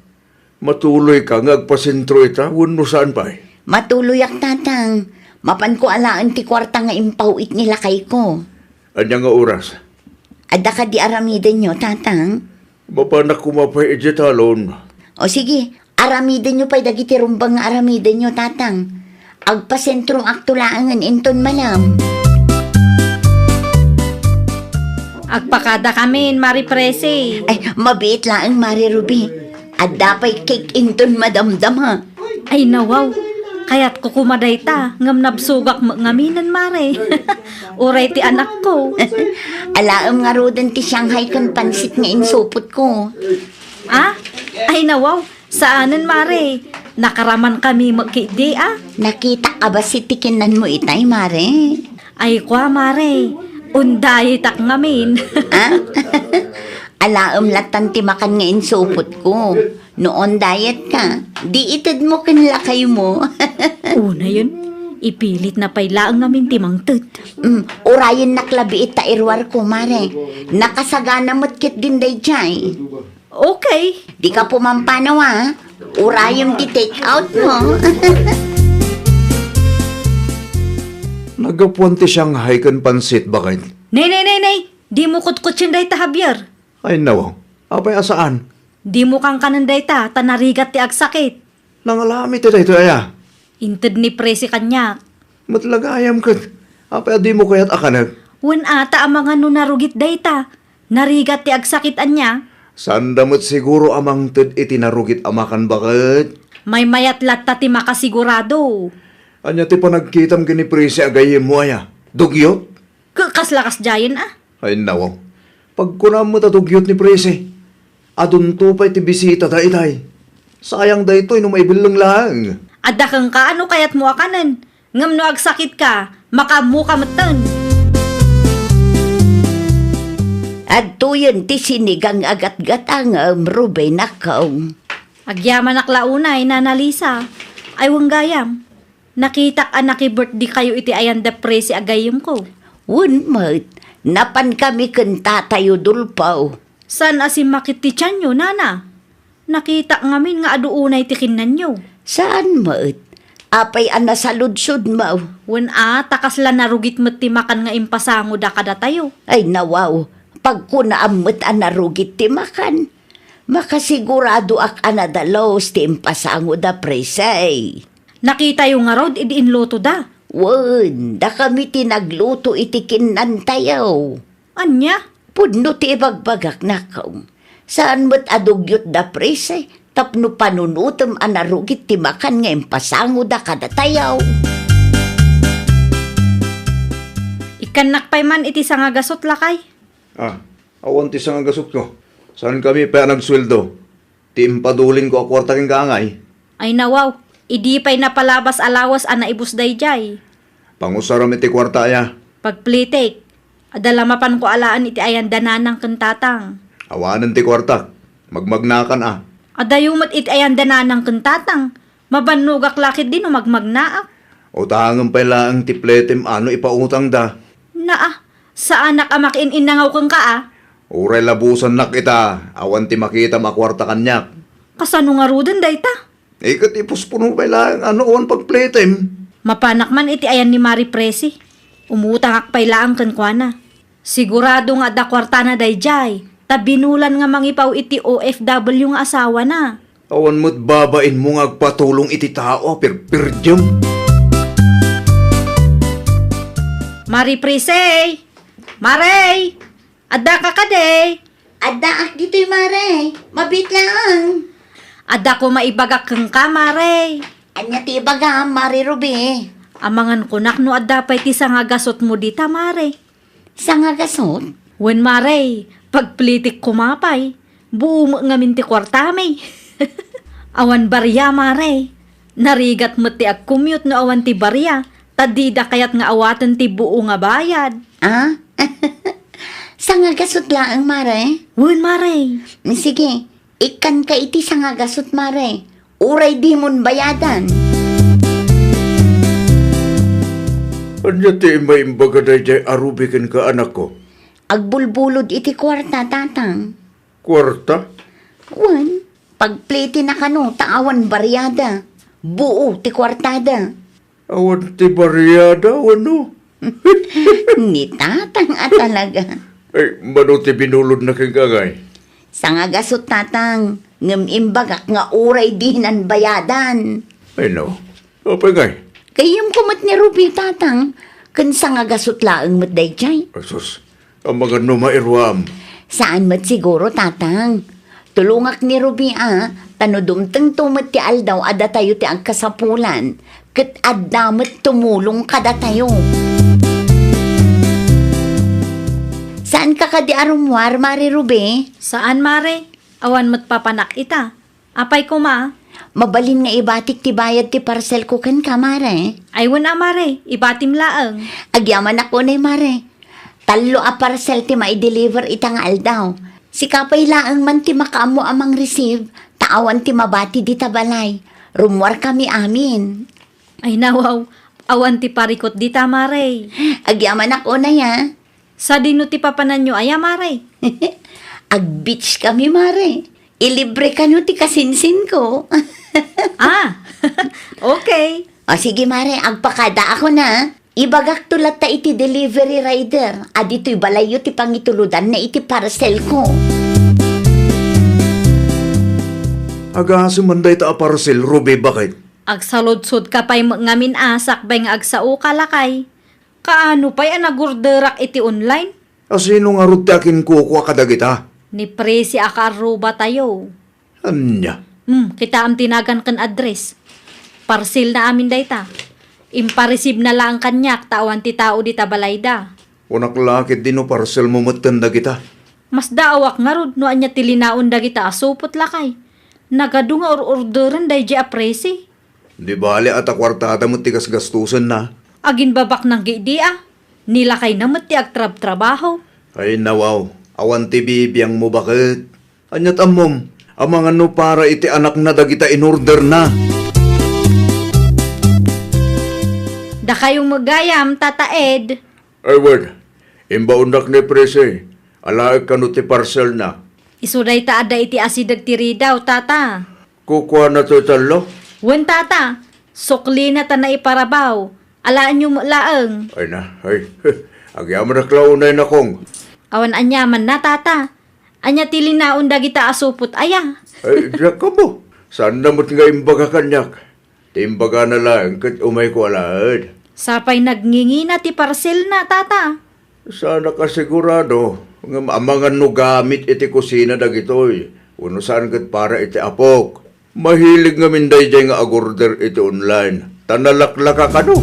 Matuloy ka nga agpasentro ita, wano saan pa eh. Matuloy ak tatang. Mapan ko alaan ti kwarta nga impawit nila kay ko. Anya nga oras. Adda ka di aramiden nyo, tatang. Mapanak kumapay talon. O sige, aramiden nyo pa'y dagiti rumbang nga aramiden nyo, tatang. Agpasentrong aktulaangan inton manam. Agpakada kami, Mari Presi. Ay, mabiit lang, Mari Ruby. Adda pa'y cake inton madamdam ha. Ay nawaw, kaya't kukumaday ta, ngam nabsugak mo ngaminan, Mare. Uray ti anak ko. Alaam nga rodan ti Shanghai kan pansit nga insupot ko. Ah? Ay nawaw, saanan, Mare? Nakaraman kami magkidi, ah? Nakita ka ba si tikinan mo itay, Mare? Ay kwa, Mare. Unday tak ngamin. Ha? Alaam latan ti makan nga insupot ko. Noon diet ka, di itid mo kanlakay mo. Una yun, ipilit na pailaang ngamin timang tud. Urayan naklabi ita irwar ko, Mare. Nakasagana mo't kit din day jay. Okay. Di ka pumampanaw, ha? Urayang di take out mo. Nagapuan ti Shanghai kan pansit bakit? Nay. Di mo kutkut yun day ta, Javier. Ay nawaw, apay asaan? Di mo kang kananday ta, tanarigat ti agsakit. Nangalami ti dayto aya. Inted ni Presi kanya. Matlagayam kat. Apay adi mo kaya't akanag. Wen ata ang mga nunarugit day ta. Narigat ti agsakitan niya. Sandamot siguro amang tud itinarugit amakan bakit? May mayatlat ta ti makasigurado. Anya ti panagkitam kini Presi agayim mo aya. Dugyot? Kaslakas jayan ah. Ay nawaw. Pagkunam mo tatugyot ni Presi. Adun to pa'y ti bisita da itay. Sayang da ito, inumaibilang lang. Adda kang kaano kayat mo akanan. Ngam no agsakit ka, makamuka matan. At tuyon ti sinigang agat-gatang Ruby nakaw. Agyaman aklaunay, Nanalisa. Ay wanggayam. Nakita ka naki-birthday kayo iti ayanda Presi agayom ko. Wunmat, napan kami kanta tayo dulpaw. San asim makitiyan nyo, Nana? Nakita ngamin nga aduunay tikinan nyo. Saan mat? Apay ana sa ludsod mo. Wen takasla narugit mo't timakan nga impasango da kada tayo. Ay nawaw, pag kunaamot anarugit ti makan. Makasigurado ak anadalos ti impasango da presay. Nakita yung nga rod, idiin loto da. Wen, da kami tinagluto itikinan tayo. Anya? Pudno ti ibagbagak nakaw. Saan mo't adugyot da presay? Tapno panunutom anarugit ti makan nga impasango da kada tayaw. Ikanak pa'y man iti sangagasot lakay. Awan ti sang gasot ko. Saan kami pa nagsweldo? Ti impadulin ko akwarta king gangay. Ay nawaw, idi pa'y napalabas alawas ana ibusday jay. Pangusaram iti kwarta aya. Pagplitik, adalamapan ko alaan iti ayan dananang kentatang. Awanan ti kwarta. Magmagnakan Adayumat iti ayan dananang kentatang. Mabanugak lakit din o magmagnaak. O tangang pala ang tipletem ano ipautang da. Naa, sa anak amakin inangaw kang ka Uray labusan na kita. Awan ti makita makwarta kanyak. Kasano nga rudan dayta? Ikat ipuspuno pala ang awan pagpletem. Mapanak man iti ayan ni Mari Presi. Umutang akpay laang kenkwana. Sigurado nga da kwarta na dayjay. Tabinulan nga mangipaw iti OFW nga asawa na. Awan mo't babain mo nga agpatulong iti tao, pirpirdyam. Mari Presi! Maray! Adda ka kaday! Adda ak dito'y Mare, mabit lang. Adda ko maibagak kang ka, Maray! Anya ti baga, Mare Ruby. Amangan kunak no adda pa'y ti sangagasot mo dita, Maray. Sa nga gasot? Wen Maray, pagplitik kumapay, buo mo nga minti kwartamay. Awan barya, Maray. Narigat mo ti ag-commute no awan ti barya, tadida kayat nga awatan ti buo nga bayad. Ah? Sa nga gasot lang, Mare. Wen Maray, Sige, ikan ka iti sa nga gasot, Mare. Uray di mon bayadan. Anya ti maimbaga dayjay arubikin ka anak ko. Agbulbulod iti kwarta, tatang. Kwarta? Wan, Pagpliti na kano, taawan baryada. Buo ti kwartada. Awan ti bariyada, ano? Ni tatang talaga. Ay, mano ti binulod na kagagay. Sa nga gasot tatang, ngem imbagak nga uray dinan bayadan. Ay, no. Apagay. Kayam kumat ni Ruby tatang, kan sa nga gasot laang mat dayjay. Asus, ang mga numairwam. Saan mat siguro tatang? Tulungak ni Ruby tanudumteng tumat ti aldaw ada tayo ti ang kasapulan, kat addamat tumulong kada tayo. Saan ka kadi arumwar, Mari Ruby? Saan, Mare? Awan mo't papanak ita. Apay ko, ma. Mabalin nga ibatik ti bayad ti parcel ko kan ka, Mare. Ay, wala, Mare. Ibatim laang. Agyaman ako na, Mare. Talo a parcel ti mai-deliver itang aldaw. Si kapay laang man ti makaamo amang receive, taawan ti mabati di tabalay. Rumwar kami amin. Ay, nawaw. Awan ti parikot dita, Mare. Agyaman ako na ya. Sa dino ti papanan nyo, aya, Mare. Ag-beach kami, Mare. Ilibre ka no ti kasinsin ko. Ah, okay. O sige, Mare, agpakada ako na. Ibagak tulat ta iti delivery rider. Adito'y balayo ti pangituludan na iti parcel ko. Aga sumanday ta a parcel, Ruby, bakit? Agsaludsod ka pa'y ngamin asak bay nga agsao kalakay. Kaano pa'y anagurderak iti online? Asino nga rod ti akin kukuha kadagita? Ni presi akaruba tayo. Anya? Kita am tinagan kan address. Parcel na amin dayta. Impareceive na lang kanyak tawan ti tao di tabalayda. Unak lakit din no parcel mo matanda kita. Mas daawak nga rod no anya tilinaon da kita asupot lakay. Nagadu nga orderan day di apresi. Di bali at akwartada mo tigas gastusan na. Agin babak ng gidi Nilakay na ti agtrab-trabaho. Ay nawaw, awan ti bibiyang mo bakit? Anyat amom, amang ano para iti anak na dagita in order na. Da kayong magayam, Tata Ed. Ay word, imbaundak ni prese, alaag ka no ti parcel na. Isuday ta ada iti asidag tiri daw, Tata. Kukuha na to talo? Wen, Tata. Sukli na ta na iparabaw. Alaan nyo laang. Ay na, ay, agyaman na klaunay na kong. Awan anyaman na, Tata. Anya tilinaon da kita asupot aya. Ay, diyak ka mo. Saan namot nga imbaga kanyak? Timbaga na lang, kat umay ko alaad. Sapay nagngingi na ti parcel na, Tata. Sana ka sigurado, nga amangan no gamit iti kusina dagitoy. Uno saan kat para iti apok. Mahilig nga minday dyan nga agorder iti online. Tanalaklaka ka no.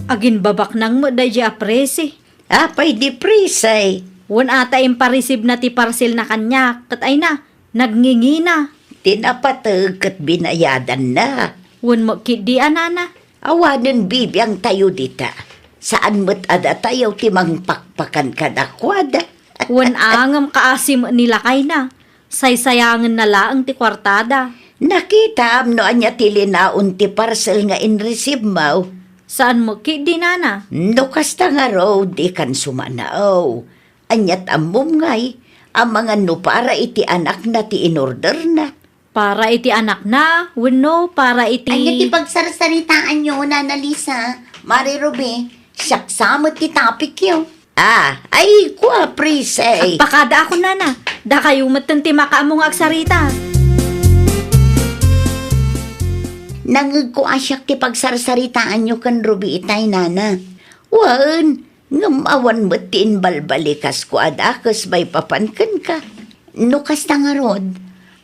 Agin babak nang mo da di apresi. Apay di presay. Wan ata impareceive na ti parcel na kanyak. Kat ay na, nagngingi na. Tinapatag kat binayadan na. Wan mo kidi anana. Awanan bibiyang tayo dita. Saan mo't ada tayo timang pakpakan kadakwada. Wan angam kaasim nila kay na. Saysayangan na laang ti kwartada. Nakita am no anya tilinaon ti parcel nga in-receive mo. Saan mo kidi nana? No kasta nga raw di kan sumanao. Anyat amom ngay, ang mga no para iti anak na ti in-order na. Para iti anak na, wano para iti... Anyat ti pagsarsaritaan nyo, Nana Lisa. Mari Ruby, saksamot ti topic yun. Ay, kwa, presay. Pakada ako nana, da kayo matanti makaamong agsarita. Nangag ko asyak ti pagsarsaritaan nyo kan Ruby itay, Nana. Wan, ngamawan mo ti inbalbalikas ko adakas may papankan ka. No kasta nga rod,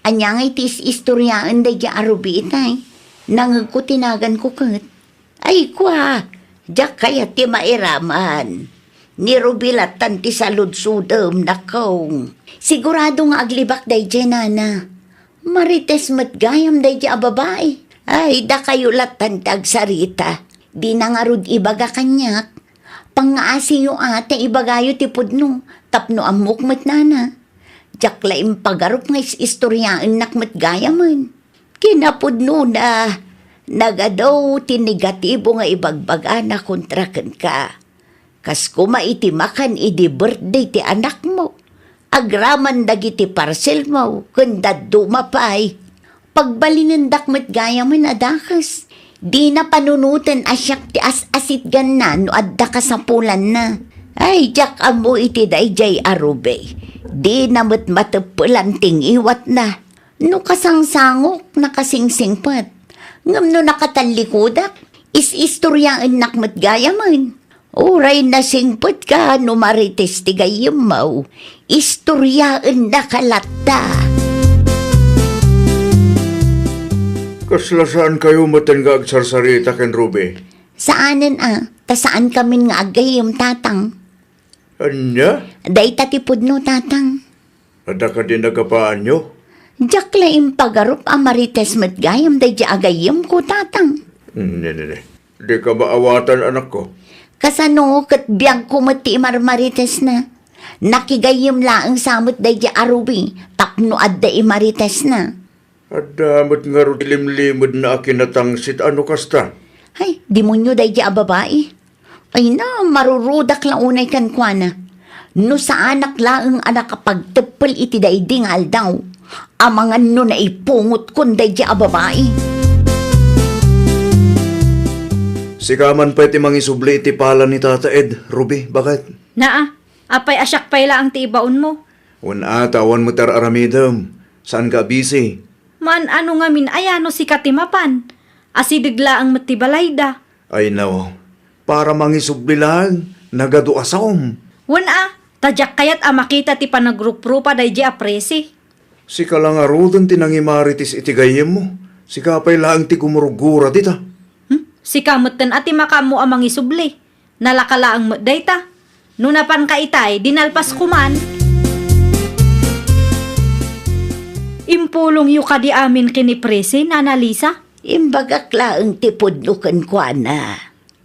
anyangay ti istoryaan da dya Ruby itay. Nangag ko tinagan ko kat. Ay kwa, dyak kaya ti mairaman. Ni Ruby latan ti saludsudam na kong. Sigurado nga aglibak day dya, Nana. Marites matgayam day dya babae. Ay, da kayo latan tagsarita. Di na nga rod ibaga kanyak. Pangaasi yung ate ibagayo ti pudno. Tapno amok mat nana. Diyak laim pagarup nga istoryaan nakmat gayaman. Kinapudno na. Nagadaw ti negatibo nga ibagbaga na kontrakan ka. Kas kuma iti makan idi birthday ti anak mo. Agraman dagiti parcel mo, kundad dumapay. Pagbalinandak met gaya man adakas. Di na panunutan asyak ti as-asit ganan no adda ka sa pulan na. Ay, jak amo iti dayjay arube. Di na met matepulan ting iwat na. No kasangsangok nakasingsingpat. Ngam no nakatalikudak, is-istoryaan nakmat gaya man. Uray na singput ka no marites ti gayam mo. Istoryaan na kalata. Kaslasaan kayo matengga agsarsarita ken Ruby? Saanan ta saan kami nga agayam tatang? Anya? Day tatipod no tatang. Ada ka din nagapaan nyo? Diyak laing pagarup amarites met gayam day di agayam ko tatang. Ne. Di ka maawatan anak ko. Kasano kat biyang kumati marmarites na. Nakigayam laang samot day di arubi. Tapno adda imarites na. Adamot nga ro limlimod na akinatangsit ano kasta? Ay, demonyo day di ababae. Ay na, marurudak lang unay kan kwa na. No sa anak laang anak kapag tepel iti day dingal daw. Amangan no na ipungot kun day di ababae. Sikaman pa iti mangisubli iti pala ni Tata Ed. Ruby, bakit? Naa, apay asyak payla ang tiibaon mo. Wan tawan mo tar aramidam. Saan ka busy? Man ano nga min ayano si katimapan. Asidigla ang matibalayda. Ay no, para mangisubli lang. Nagado asom. Wana, tadyak kayat makita ti panagruprupa day di apresi. Sika lang arudan tinangimaritis iti gayem mo. Sika pa'y lang ti kumurugura dita. Si kamutan ati makamu amang isubli. Nalakalaang mo dayta. Nunapan ka itay, dinalpas kuman. Impulong yu ka di amin kinipresi, Nana Lisa. Imbagak laang tipod no kan kwa na.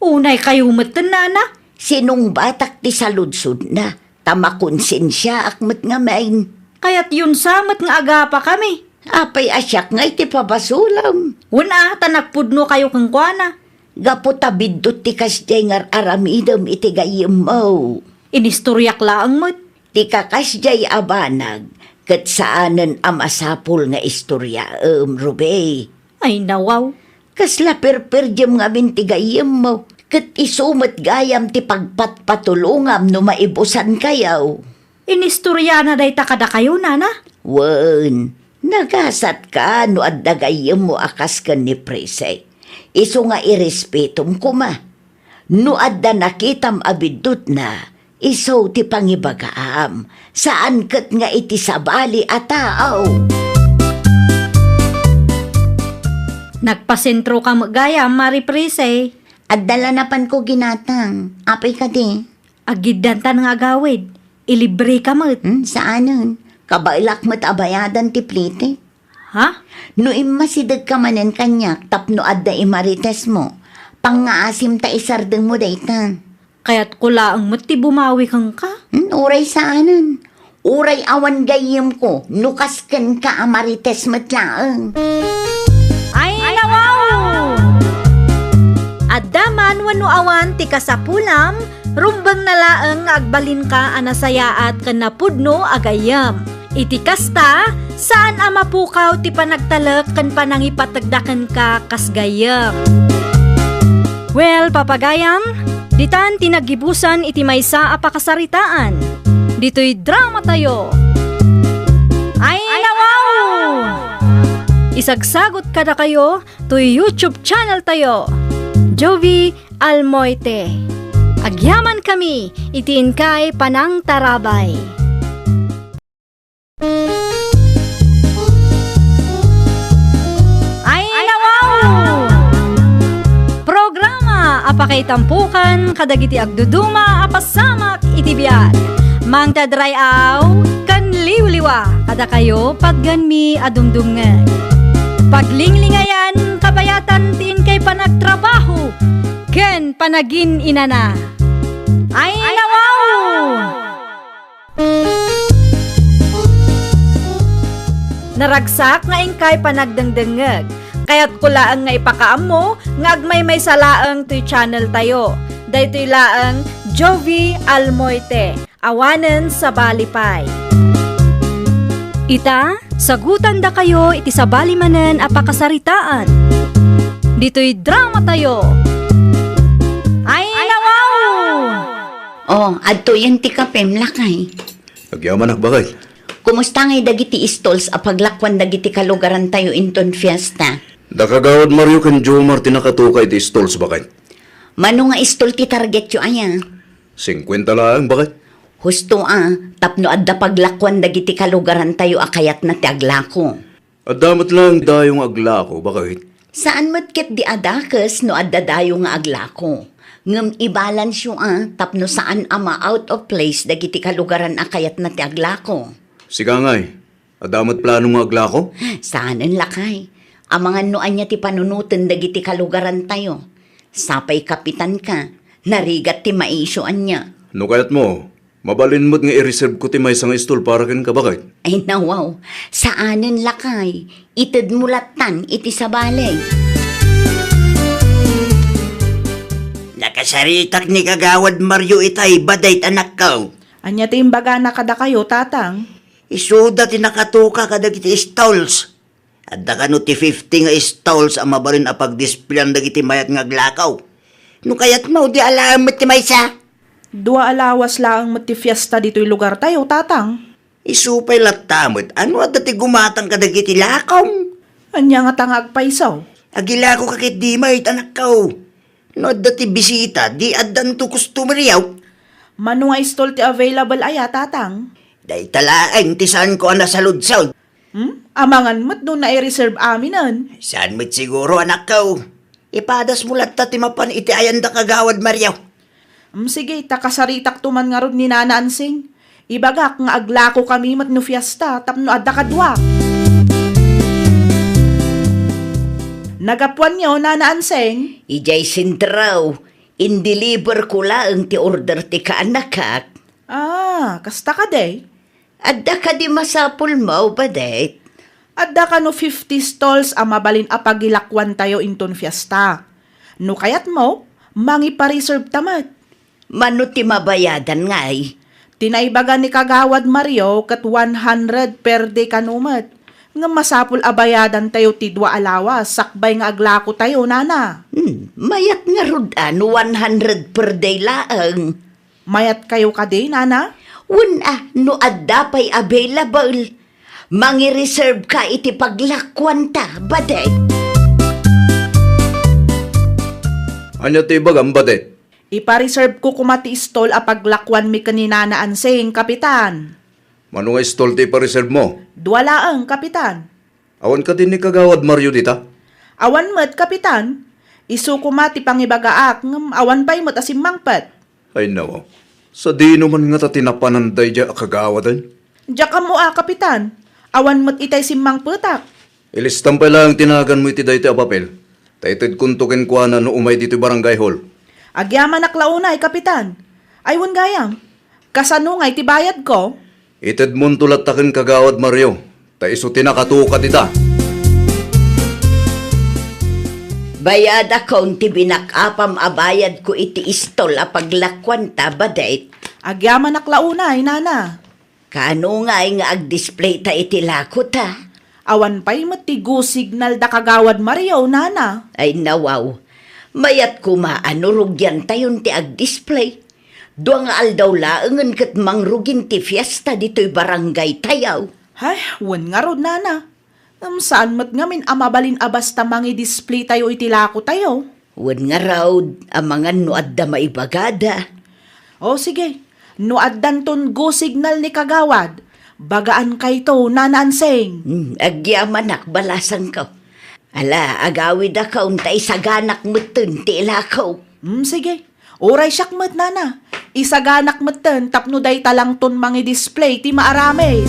Unay kayo mutan, Nana. Sinong batak ti saludsud na. Tamakonsensya akmat nga main. Kaya't yun samat nga agapa kami. Apay asyak nga iti pabasulam. Wana, tanagpudno kayo kang kuana. Gaputabid do ti kasjay nga aramidam iti gayem mo. Inistoryak laang mo't. Ti kakasjay abanag. Kat saanan amasapul nga istorya Rube. Ay nawaw. Kasla perperjem nga binti gayem mo. Kat isumat gayam ti pagpatpatulungam no maibusan kayaw. Inistorya na day takada kayo, Nana. Wen, nagasat ka no adda gayem mo akas ka ni Prese. Iso nga irespetum ko ma. No adda nakitam abidut na, iso ti pangibagaam. Saan kat nga iti sabali ataaw. Nagpasentro ka magaya, Mari Prese. Adala napan ko ginatang. Apay ka di. Agidantan nga gawid. Ilibre ka mo't. Saanan? Kabailak mo't abayadan ti plite. Ha? No imasidag ka manen kanyak, tapno adda imarites mo. Pangaasim ta isardeng mo daytan. Kaya't kula ang mati bumawi kang ka. Uray saanan? Uray awan gayem ko, nukasken ka amarites matlaang. Ay, nawaw! Addaman wano awan ti kasapulam, rumbang nalaang nga agbalin ka anasayaat kan napudno agayam. Iti kasta, saan amapukaw ti panagtalak kan panangipatagdakan ka kasgayam. Well, papagayam, ditan tinagibusan iti maysa a pakasaritaan. Dito'y drama tayo. Ay, nawaw! Isagsagot kada kayo to YouTube channel tayo. Jovi Almoite. Agyaman kami, itiin kay Panang Tarabay. Ay, nawaw! Programa apakay tampukan kadagiti agduduma apasamak itibiyat. Mang tadrayaw kan liwliwa kada kayo pagganmi adumdungan. Paglinglingayan kabayatan tiin kay panagtrabaho ken panagin inana. Ay, nawaw! Naragsak nga ingkay panagdengdengeg. Kaya't kulaan nga ipakaam mo nga agmay may salaang to'y channel tayo. Daytoy laang Jovi Almoite. Awanen sa Balipay. Ita, sagutan da kayo iti sabali manen a pakasaritaan. Dito'y drama tayo. Ay, nawaw! Oh, adto yan ti kapem lakay. Agyaman bakit? Kumusta ngay dagiti stalls a paglakwan dagiti kalugaran tayo inton fiesta? Da kagawad Mario ken Jomar tinakatukay ti stalls bakit? Mano nga stall ti target yo aya? 50 lang bakit? Husto tapno adda paglakwan dagiti kalugaran tayo akayat na ti aglako. At damat lang dayong aglako bakit? Saan matket di adakas no adda dayo nga aglako? Ngem i-balance yo tapno saan ama out of place dagiti kalugaran akayat na ti aglako. Siga ngay, at damat plano nga aglako? Saanen lakay? Amangan noan niya ti panunutan dagiti kalugaran tayo. Sapay kapitan ka, narigat ti maisyoan niya. No kayat mo, mabalin mo't nga i-reserve ko ti may isang stall para kin ka bakit? Ay nawaw, saanen lakay? Ited mulatan iti sabalay. Nakasaritak ni Kagawad Mario itay badayt anak ka. Anya ti imbaga na kada kayo, tatang. Isuda ti nakatuka kadagiti stalls. At da kano ti 50 nga stalls ang mabalin a pag-displayan dagiti mayat nga glakaw. No kayat mo di alamat ti maysa. Dua alawas lang mati fiesta dito'y lugar tayo, tatang. Isupay latamot, ano at dati gumatang kadagiti lakaw? Anya nga tangag paisaw. Agilako kakit di mayt anak ka. No at dati bisita, di addan to customer yaw. Mano nga stall ti available aya, tatang. Day talaang ti saan ko ang nasaludsaw. Amangan mo't no na i-reserve aminan. Saan mo't siguro anak ka? Ipadas mo latta ti mapan iti ayan da Kagawad Mario. Sige, takasaritak tuman nga ron ni Nana Ansing. Ibagak nga aglako kami mat no fiesta, tapno adda kadwa. Nagapuan niyo, Nana Ansing? Ijay sintraw, in-deliver ko lang ti order ti kaanakak. Kasta ka day? Adda ka di masapul mo ba det? Adda ka no 50 stalls ang mabalin apagilakwan tayo inton fiesta. No kayat mo, mangi pa-reserve tamat. Mano ti mabayadan ngay? Tinaibaga ni Kagawad Mario kat 100 per day kanumat. Nga masapul abayadan tayo ti dua alawas, sakbay nga aglako tayo, Nana. Mayat nga rudan, 100 per day laang. Mayat kayo ka day, Nana? No adda pa'y available. Mangi-reserve ka iti paglakwan ta, baday. Anya ti bagam badet? Ipa-reserve ko kumati stall a paglakwan mi kanina na ansing, Kapitan. Mano nga stall ti pa-reserve mo? Dua laang, Kapitan. Awan ka din ni Kagawad Mario dita? Awan mo't, Kapitan. Isu kumati pangibagaak, ngam awan pa'y mo't asimmangpat. Ay nawa, sa di naman nga ta tinapananday dya kagawadan. Diya ka mo Kapitan. Awan mo't itay simmang putak. Ilistan pa lang tinagan mo iti dayti a papel. Taited kuntukin kwa na no umay dito barangay hall. Agyaman naklaunay, Kapitan. Aywan gayam. Kasano nga iti bayad ko? Ited mo tulat takin Kagawad Mario. Ta iso tinakatuka dita. Bayad akong ti binakapam abayad ko iti istol a paglakwan ta, baday. Agyaman naklaunay, Nana. Kano nga ag-display ta iti lako ta? Awan pa'y matigo signal da Kagawad Mario, Nana. Ay nawaw, mayat kumaanurugyan tayon ti ag-display. Doa nga aldaw laangan kat mangrugin ti fiesta dito'y barangay tayaw. Ay, wan nga rod, Nana. Saan mat ngamin amabalin abas tamangi display tayo itilako tayo? Wan nga raw, amangan no adda maibagada. O sige, no addan ton go signal ni Kagawad. Bagaan kay to, Nana Ansing. Agyaman balasan ka. Ala, agawid akaw tay saganak mutun ti ilakaw. Sige, oray siyak mat, Nana. Isaganak matan tapno day talang ton mangi display ti maarame.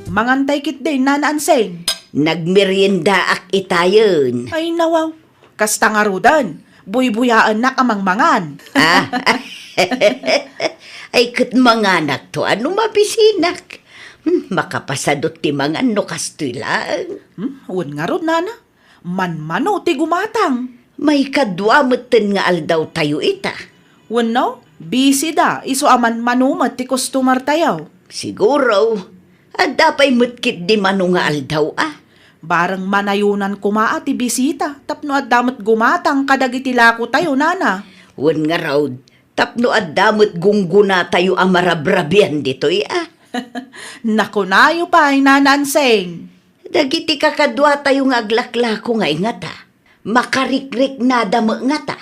Mangantay kit din, Nana Ansing. Nagmerienda ak itayon. Ay nawaw, kasta nga rudan. Buy-buyaan na kamangmangan. Ay kat manganak to, ano mabisinak? Makapasadot ti mga no kastoy lang. Wan nga rod, Nana. Man-mano ti gumatang. May kadwa matan nga aldaw tayo ita. Wan no, busy da. Iso aman manumat ti customer tayo. Siguro, at dapay mutkit di manunga aldaw Barang manayunan kuma ti bisita, tapno at damat gumatang kadagiti lako tayo, nana. Wan nga raw, tapno at damot gungguna tayo amarabrabian dito'y Naku nayo pa, nananseng. Dagiti kakadwa tayo nga aglaklako nga ingata. Makarikrik na damo ngata.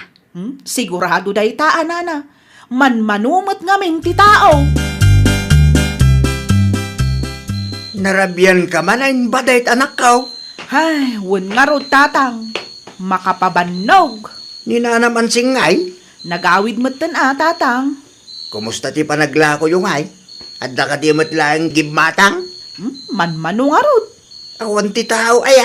Sigurado day taan, nana. Manmanumot ngamin ti tao. Narabian ka man ay badayt anak ka. Ay, wan nga rod tatang. Makapabannog. Ni na naman singay. Nagawid mo't tatang. Kumusta ti panaglako yung ay? At da ka di mo't lang gibmatang? Manmano nga rod. Awan ti tao ay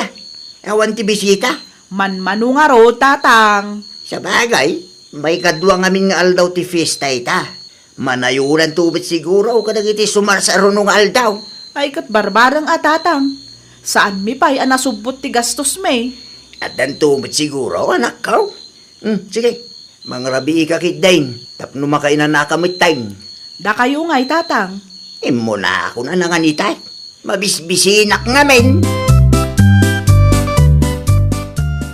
Awan ti bisita. Manmano nga rod, tatang. Sa bagay, may kadwa ngamin nga aldaw ti fiesta ita. Manayunan tubit siguro o kadagiti sumar sa runong aldaw. Ay kat barbarang tatang. Saan mi pa'y anasubot ti gastos me? At dan tubit siguro, anak ka. Sige, mangrabi ka kitdain. Tapno makainan na kamitay. Da kayo nga'y tatang. Imo na ako na nanganitay. Mabisbisinak ngamin.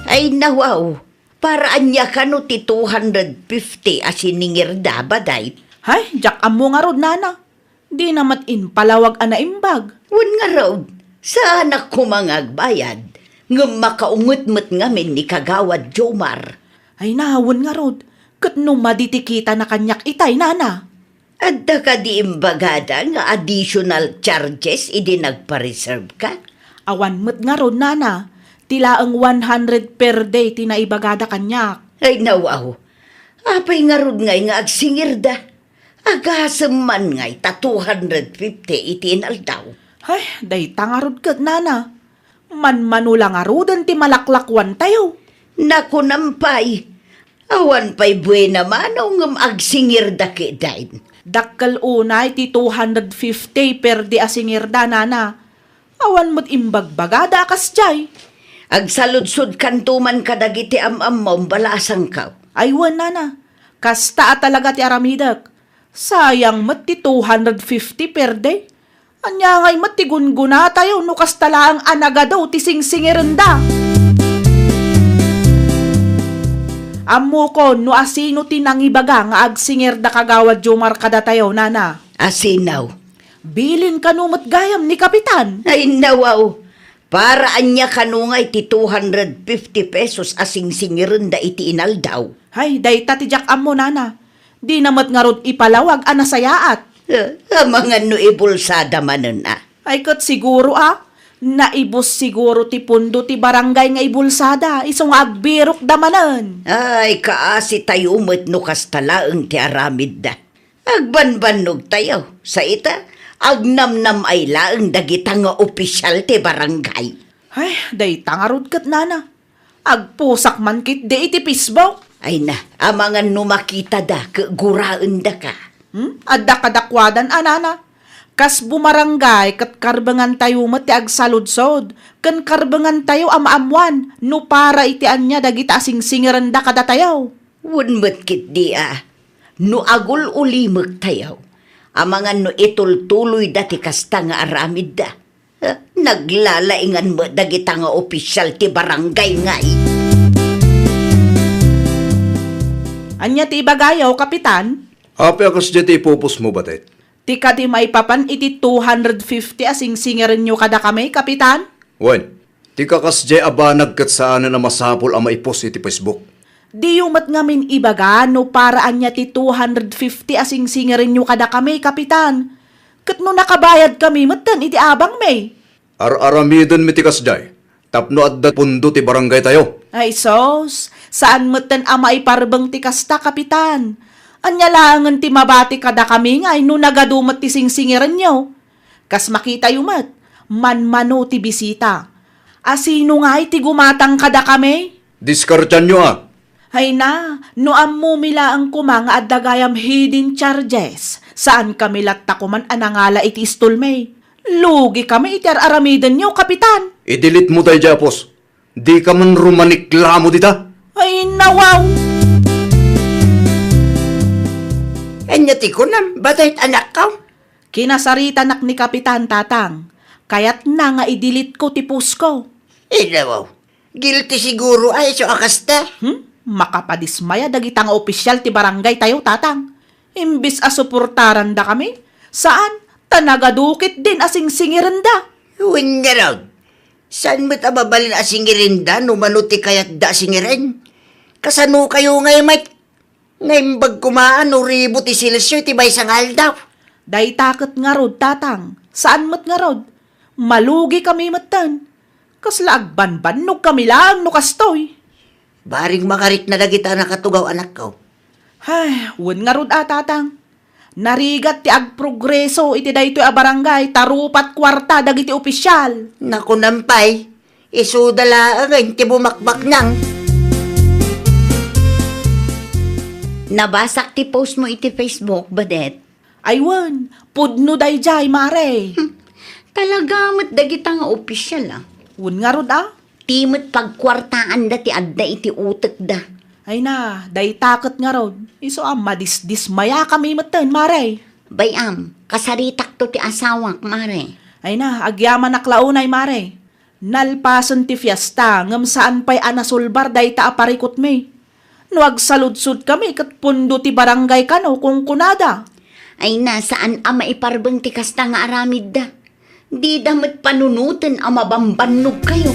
Ay nawaw, paraan niya kano ti 250 asiningir da baday. Hay, jak amo nga rod, nana. Di namat palawag imbag. Wan nga raw, sa anak ko mga agbayad, nga makaungot-mot ngamin ni Kagawad Jomar. Ay nahawan nga rod. Kat no maditikita na kanyak itay, nana. At da ka di imbagada nga additional charges idi nagpa-reserve ka? Awan mo't nga rod, nana. Tila ang 100 per day tinaibagada kanyak. Ay nawaw, apay nga rod ngay nga agsingir da. Agasam man ngay ta 250 itinal daw. Ay, day tangarod kat, nana. Manmanula nga rodan ti malaklakwan tayo. Naku nampay, awan pa'y buena manaw ngam agsingir da kidain. Dakkal unay ti 250 per di asingirda, nana. Awan mo't imbagbagada kas jay. Agsaludsod kantuman kadagiti am-am balasang ka. Aywan, nana. Kasta talaga ti aramidak. Sayang mo't ti 250 per day. Anya ngay mo't ti gunguna tayo no kastala ang anaga daw ti singsingiranda. Amo ko no asino ti nangibaga nga agsingir da Kagawad Jomar kada tayo, nana. Asinaw. Bilin kanumot gayam ni Kapitan. Ay nawaw, paraan niya kanungay ti 250 pesos asing singirin da iti inal daw. Hay, day tatijak amo, nana. Di namat nga rod ipalawag anasayaat. Mga no ibulsada manon Ay kat siguro naibos siguro ti pundo ti barangay nga ibulsada. Isong agbirok damanan. Ay, kaasi tayo mo't no kastalaang ti aramid da. Agbanbanog tayo. Sa ita, agnamnam ay laang dagita nga opisyal ti barangay. Ay, day tangarod kat, nana. Agpusak man kit di iti Facebook. Ay na, amangan no makita da, kaguraan da ka. Adda kadakwadan, nana. Kas bumarangay kat karbangan tayo ti agsaludsod. Kan karbangan tayo amaamwan. No para iti anya dagita asing singiranda kada tayo. Wunmat kit di no agul ulimag tayo. Amangan no itultuloy dati kasta nga aramid da. Naglalaingan mo dagita nga opisyal ti barangay ngay. Anya ti ibagayaw, Kapitan? Api akas dyan ipupos mo batet? Ti ka di maipapan iti 250 asing singirin nyo kada kami, Kapitan? Wen, ti kakas dyan abanag kat saan na masapol ang maipos iti Facebook. Di yumat ngamin ibaga no paraan niya ti 250 asing singirin nyo kada kami, Kapitan. Kat no nakabayad kami, matan iti abang may. Ar-aramidon mi ti kas dyan. Tapno at pundo ti barangay tayo. Ay sos, saan matan ama iparbang ti kasta, Kapitan? Anya langan ti mabati kada kami ngay no nagadumat ti singsingiran nyo. Kas makita yumat, manmano ti bisita. Asino ngay ti gumatang kada kami? Diskartan nyo Hay na, no ammo mila ang kumang at dagayam hidden charges. Saan kami lattakuman anangala iti istulmay? Lugi kami iti aramidan nyo, Kapitan. I-delete mo tayo Japos. Di ka man rumaniklamo dita. Ay nawaw! Anya ti ko na, batay't anak ka. Kinasarita nak ni Kapitan Tatang. Kaya't na nga idilit ko ti post ko. Wow. Guilty siguro ay so akasta. Makapadismaya dagitang opisyal ti barangay tayo, Tatang. Imbis a suportaran da kami, saan? Tanagadukit din asing singiran da. Huwag nga raw. Saan mo't ababalin asingirin da no manuti kayat da singirin? Kasano kayo ngay Mike? Ngayon bag kumaan o ribot isilsyo ti bay sangal daw. Day takot nga rod, Tatang. Saan mo't nga rod? Malugi kami matan. Kasla agbanbanog kami lang no kastoy. Baring makarik na dagita nakatugaw anak ko. Ay, wan nga rod Tatang. Narigat ti agprogreso iti daytoy a barangay, tarupat kwarta dagiti opisyal. Naku nampay, isudala ang ti bumakbak nang. Nabasak ti post mo iti Facebook, Badet. Aywan, pudno dayjay mare. Talaga mo't dagita nga opisyal Wan nga rod Timot pagkwartaan da ti adda iti utek da. Ay na, day takot nga rod. Iso madismaya kami matan, mare. Bayam, kasaritak to ti asawak, mare. Ay na, agyaman naklaunay, mare. Nalpasan ti fiesta, ngam saan pa'y anasulbar day ta aparikot me. No agsaludsud kami kat pundo ti barangay kano kung kunada. Ay na, saan ama iparbeng ti kasta nga aramid da. Di damat panunutin ama bambanog kayo.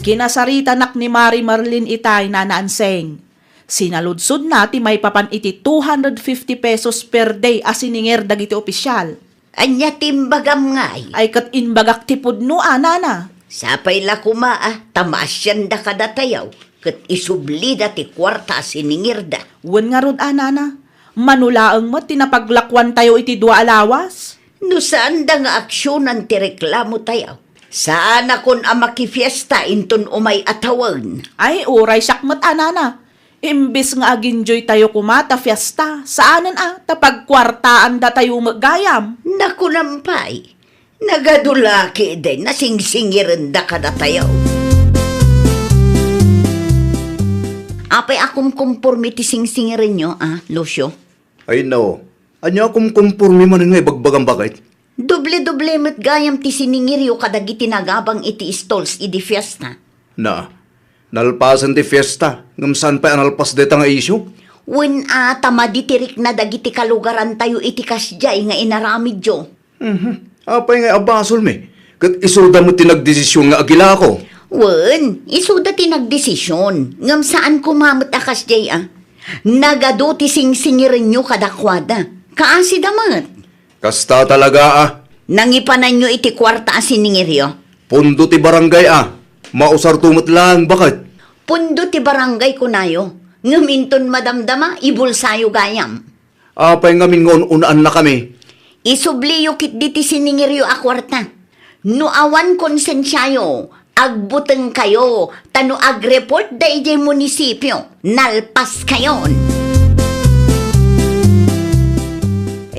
Kinasarita nak ni Mari Marlin itay na naanseng. Sinaludsod na ti may papan iti 250 pesos per day asininger dagiti opisyal. Anya timbagam ngay. Ay kat inbagak ti pudno anana. Sapay la kumaa, tamasyan da kadatayaw. Kat isubli da ti kwarta siningir da. Wan nga rod anana. Manulaang mo tinapaglakwan tayo iti dua alawas. No saan da nga aksyonan ti reklamo tayaw. Saan akon amakifiesta inton umay atawan. Ay uray sakmat anana. Imbis nga aginjoy tayo kumata fiesta. Saanan tapagkwartaan da tayo magayam. Naku nampay, nagadulaki din nasingsingiran da kadatayaw. Apay akong kumpurmiti singsingiran nyo, Lucio? Ay no, anya akong kumpurmi man nga ibagbagang bakit? Doble-doble met gayam ti siningiryo kadagiti nagabang iti stalls idi fiesta. Nalpasan ti fiesta, ngam saan pa analpas deta nga isyo? Wen tamaditirik na dagiti kalugaran tayo iti kasjay nga inaramid jo. Apay nga abasol me, kat isuda mo tinagdesisyon nga agila ko. Wen, isuda ti nagdesisyon. Ngam saan kumamot akas jay Nagado ti singsingirin nyo kadakwada. Kaasi damat. Kasta talaga Nangipanan nyo iti kwarta asiningiryo. Pundo ti barangay mausar tumot lang, bakit? Pundo ti barangay kunayo. Ngaminton madamdama, ibulsayo gayam. Apay ngamin ngon unaan na kami. Isubliyo kit di ti siningiryo a kwarta. No awan konsensyayo, agbuteng kayo, tano agreport da ijay munisipyo, nalpas kayon.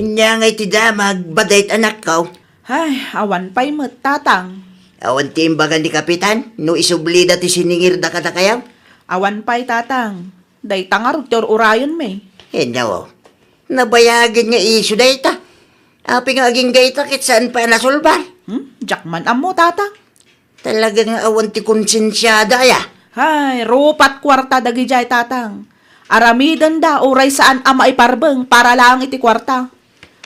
Anya ngay ti da magbadayt anak ko. Ay, awan pa'y Tatang. Awan ti imbagan ni Kapitan, no isubli da ti siningir da katakayaw. Awan pa'y Tatang. Day tangarot yor urayon me. Nawo, nabayagin nga iso da ita. Api nga aging gayta kit saan pa nasulbar. Jakman amo, Tatang. Talaga nga awan ti konsensyada Ay, rupat kwarta dagi jay, Tatang. Aramidan da uray saan ama iparbeng para lang iti kwarta.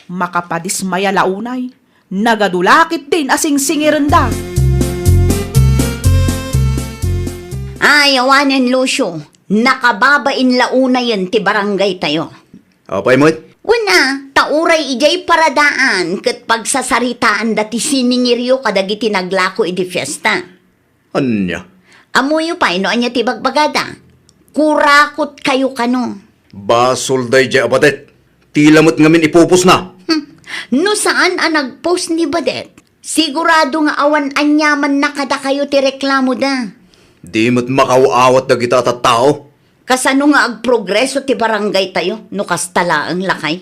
Makapadismaya launay. Nagadulakit din asing singiran da. Ay, awanen Lucio. Nakababain launayan ti barangay tayo. Apay mo? Una, tauray ijay paradaan ket pagsasaritaan dati siningiryo kadagiti naglako iti fiesta. Anya? Amuyo pa, ino anya ti bagbagada. Kurakot kayo kano. Basol day jay abatet. Tila mo't ngamin ipupos na. No saan nagpost ni Badet? Sigurado nga awan anyaman na kada kayo ti reklamo da. Di mo't makawaawat na kita tao. Kasano nga agprogreso ti barangay tayo, no kastala ang lakay?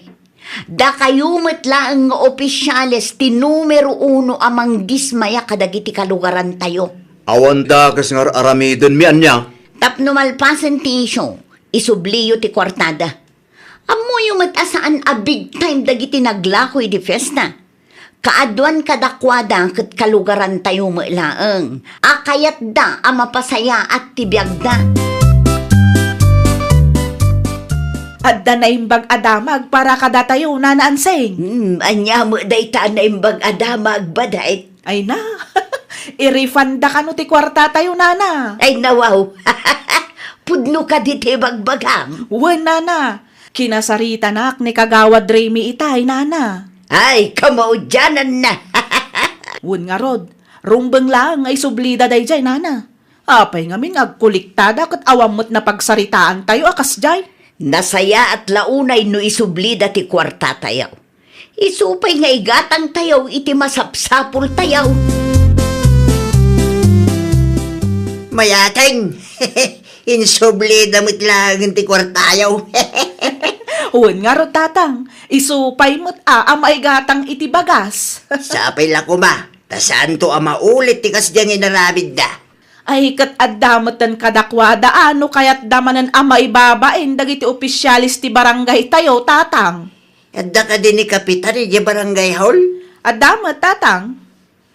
Da kayo matlaang nga opisyales ti numero 1 amang dismaya kadagiti kalugaran tayo. Awan da kas nga aramidon mi anya. Tapno malpasan ti isyo, isubliyo ti kwartada. Amo yung matasaan a big time dagiti naglakoy di fiesta. Kaadwan kadakwada ket kalugaran tayo laeng. Akayat da a mapasaya at tibiyag da. Adda na imbag adamag para kada tayo nanaanseng. Anya mo daytaan na imbag adama agbadait. Ay na, irifanda ka no ti kwarta tayo nana. Ay nawaw. Pudno ka di tibagbagang. Wen nana, kinasarita nak ni kagawad Remy itay nana. Ay, kamaudyanan na. Wen nga rod, rumbeng lang ay sublida day jay nana. Apay ngamin agkuliktada kat awamot na pagsaritaan tayo akas jay. Nasaya at launay no isublida ti kwarta tayaw. Isupay nga igatang tayaw iti masapsapul tayaw. Mayateng, insubli damit lang ti kwartayaw. Wen nga rod tatang, isupay mo't amay gatang iti bagas. Sapay la kuma, tasaan to ama ulit ti kasdyang inaramid da. Ay kat addamatan kadakwada ano kayat damanan ama ibabain dagiti opisyalis ti barangay tayo tatang. Adda ka din ni kapitan di barangay hall? Addamat tatang.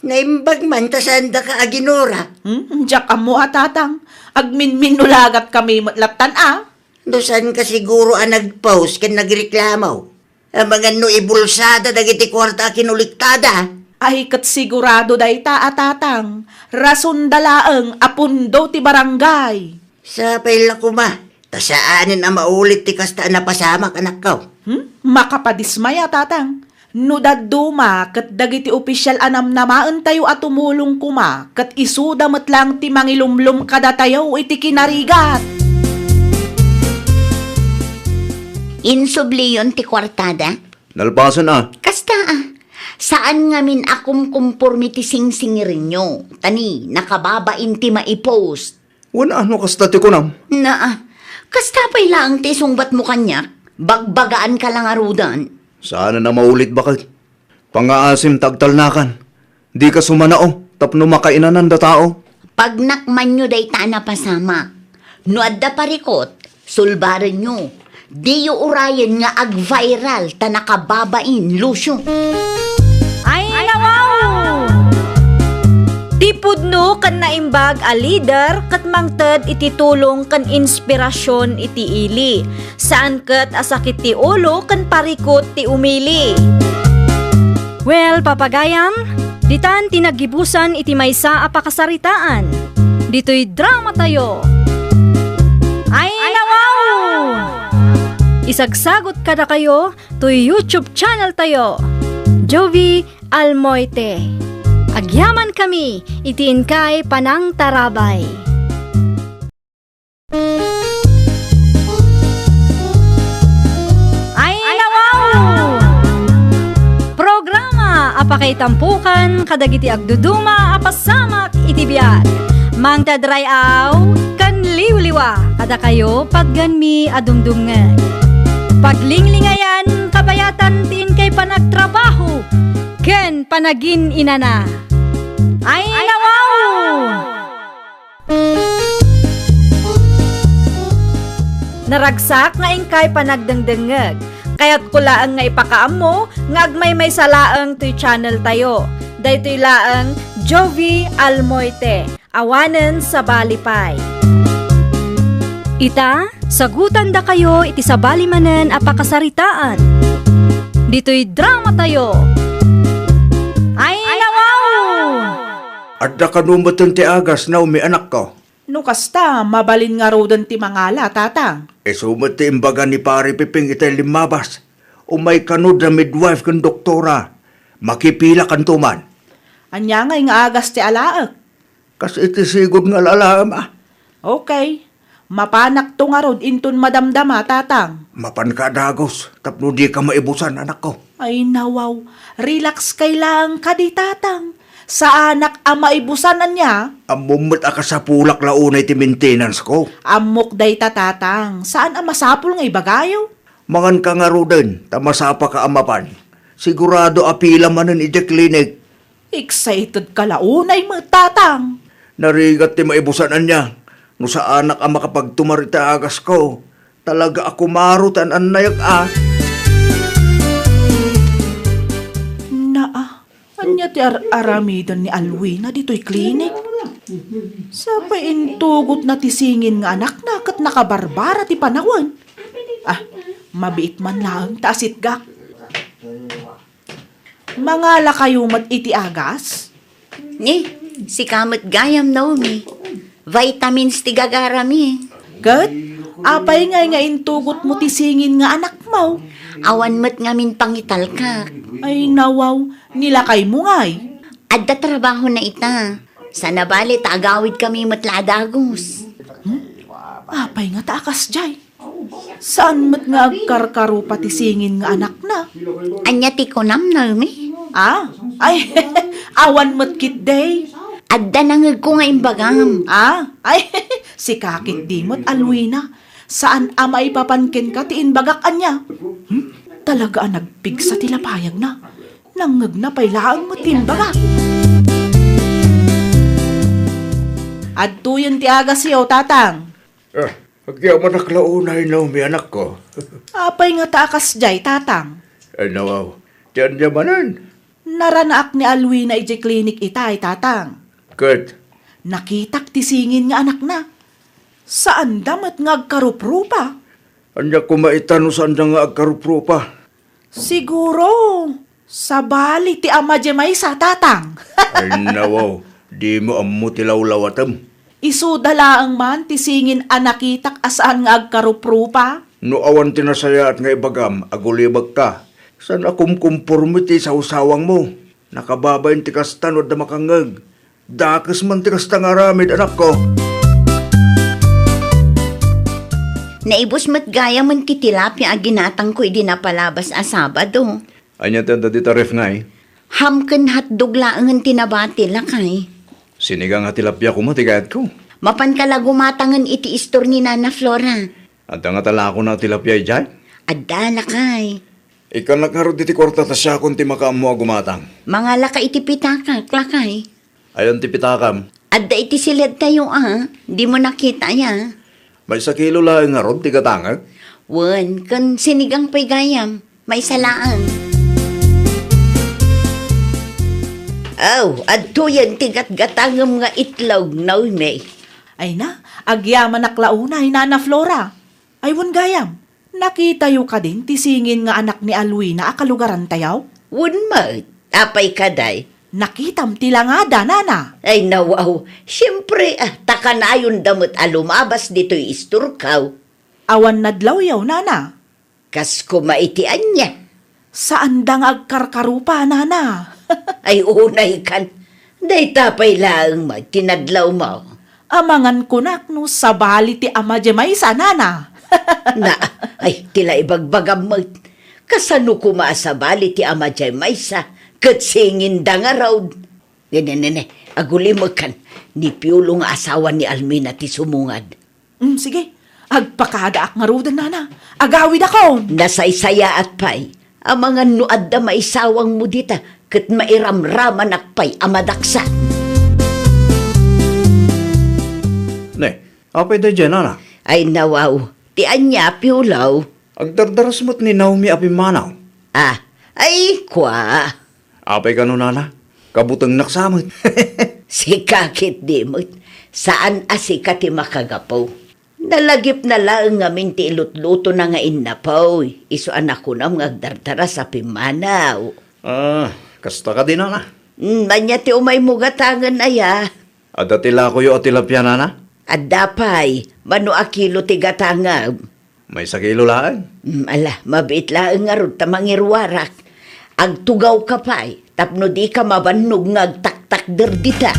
Naimbag man tasaan da ka aginora. Diyak amo tatang. Agminminulagat kami matlatan Dosan ka siguro ang nag-post kan nagreklamaw. Ang mga no ibulsada dagiti kwarta kinuliktada. Ay kat sigurado day tatang. Rason dalaeng apundo ti barangay. Sapay la kuma, tasaanin ang maulit ti kasta na pasamak anak ko. Makapadismaya tatang. No daduma kat dagiti opisyal anam namaan tayo at tumulong kuma kat isuda lang ti mangilumlum kada tayo iti kinarigat. Insubli yun ti kwartada. Nalpasan na. Kasta saan ngamin akum kumpormiti sing-singirin nyo? Tani, nakababain ti maipost. Wala ano kasta ti kunam. Kasta pa'y lang ti sungbat mo kanyak. Bagbagaan ka lang arudan. Sana na maulit bakit? Pangaasim tagtalnakan. Di ka sumanao, tapno makainanan da tao. Pag nakman nyo day na pasamak. No adda parikot, sulbaran nyo. Di yu urayan nga ag-viral ta nakababain, Lucio. Ay, nawaw! Tipudno kan naimbag a leader kat mangted iti tulong kan inspirasyon iti ili. Saan kat asakit ti ulo kan parikot ti umili. Well, papagayam, ditan tinagibusan iti maysa a pakasaritaan. Dito'y drama tayo. Ay, nawaw! Isagsagot kada kayo to YouTube channel tayo. Jovi Almoite. Agyaman kami, itiin kay Panang Tarabay. Ay, nawaw! Programa apakay tampukan kadagiti agduduma apasamak itibiyat. Mang tadrayaw kan liwliwa kada kayo pagganmi adumdumngan. Paglinglingayan kabayatan tiin kay panagtrabaho ken panagin inana. Ay, nawaw! Naragsak nga ingkay panagdengdengeg. Kaya't kulaang nga ipakaam mo nga agmay may salaang to'y channel tayo. Daytoy laang Jovi Almoite. Awanen sa Balipay. Ita, sagutan da kayo iti sabali manen apakasaritaan. Dito'y drama tayo. Ay, nawaw! Adda ka numatan ti agas na umianak ko. No kasta, mabalin nga rodan ti mangala, tatang. Sumat ti imbaga ni pari Piping itay limabas. Umay kanod na midwife kan doktora. Makipila kan tuman. Anya nga agas ti alaak. Kas iti sigod nga lalaam Okay. Mapanak to nga rod inton madamdama, tatang. Mapan ka dagos, tapno di ka maibusan anak ko. Ay nawaw, relax kay lang ka di, tatang. Sa anak ama ibusanan niya, Amumot aka sa pulak launay ti maintenance ko. amok day tatang. Saan ang masapul nga ibagayo? Mangan ka nga roden, tamasapa ka amapan. Sigurado apila manen iti klinik. Excited ka launay mo, tatang. Narigat ti maibusanan niya. No sa anak ang makapagtumarita agas ko. Talaga ako marutan ang nayak Anya ti aramidan ni Alwina dito'y klinik. Sa paintugot na tisingin nga anak na kat nakabarbara ti panawan. Mabiit man lang taasit gak. Mangala kayo mat iti agas? Ni, si kamot gayam Naomi. Vitamins ti gagarami. Kat, apay nga intugot mo tisingin nga anak mo. Awan mat ngamin pangital ka. Ay nawaw, nilakay mo ngay. Adda trabaho na ita. Sa nabali, tagawid kami matladagos. Apay nga taakas jay. Saan mat nga agkarkaro pati singin nga anak na? Anya ti kunam, Naomi. Ay, awan mat kit day. Adda nangag ko nga imbagam. Ay, si kakit di mo't Alwina. Saan ama ipapankin ka tiin bagak anya? Talaga nagpigsa tilapayag na. Nangag na pailaan mo timbagak. Adto yun ti aga siyo, tatang. Kaya manaklaunay na umi anak ko. Apay nga taakas jay, tatang. Ay nawaw, tiyan niya manan. Naranaak ni Alwina ije klinik itay, tatang. Kat, Nakitak ti singin nga anak na. Saan damat ngagkaruprupa? anya kumaitan saan niya nga agkaruprupa. Siguro, sa bali ti ama jemay sa tatang. Ay nawaw, di mo ammo tilawlawatam. Isudala ang man ti singin anakitak asaan nga agkaruprupa. No awan tinasaya at nga ibagam, agulibag ka. San akum kumpormiti sa usawang mo. Nakababayin ti kastan o da makangag. Dakas man ti kastang aramid anak ko. Naibos mat gaya man ti tilapia aginatang ko idinapalabas a Sabado. Anya tanda di tarif ngay. Hamken hatdog laangan tinabati lakay. Sinigang nga tilapia ko matigayat ko. Mapan kala gumatangan iti istor ni Nana Flora. At nga tala ko na tilapia ijay. Adda lakay. Ikaw nagkarod diti kwarta ta siya kung ti makamu gumatang. Mga laka iti pitakak lakay. Ayon ti pitakam. Adda iti silid tayo Di mo nakita ya. May sa kilo lang nga rod ti katangag. Wen, kan sinigang pa'y gayam. May salaan. Adto yan tigat gatangam nga itlog, Naomi. Ay na, agyaman naklaunay Nana Flora. Ay wan gayam, nakita yu ka din ti singin nga anak ni Alwina akalugaran tayaw? Wen mat, apay kaday. Nakitam tilangada, Nana. Ay nawaw, siyempre takanayon damot alumabas dito'y isturkaw. Awan nadlaw yaw, Nana. Kas kumaitian niya. Saan dang agkarkarupa, Nana? Ay unay kan, day tapay lang tinadlaw mo. Amangan kunak no sa bali ti ama jemay sa Nana. Ay tila ibagbagam mo. Kasano kumasabali ti ama jay maysa, kat singin da nga raw. Nene, aguli mo kan, ni Piolo nga asawa ni Almina ti sumungad. Sige, agpakada ak nga rudan, Nana. Agawid ako. Nasaysaya at pay, ang mga nuad da maisawang mo dita, kat mairamraman akpay amadaksa. Ne, apay da dyan, ana. Ay nawaw, ti anya Piolaw. Ang dardaras mo't ni Naomi apimanaw. Ay kwa. Apay ka no, nana. Kabutang naksamot. Si kakit dimot, saan asikati makagapaw? Nalagip na lang nga minti ilutluto na nga innapaw. Iso anak ko na ngagdardara sa pimanaw. Kasta ka din, ana. Manya ti umay mugatangan na ya. Ada tila ko yung tilapia, nana. At dapay, mano akilo ti gatangab. May sa kilo laan. Mabit lang nga ron tamangirwarak. Agtugaw ka pa'y, tapno di ka mabanog ngagtaktak derdita.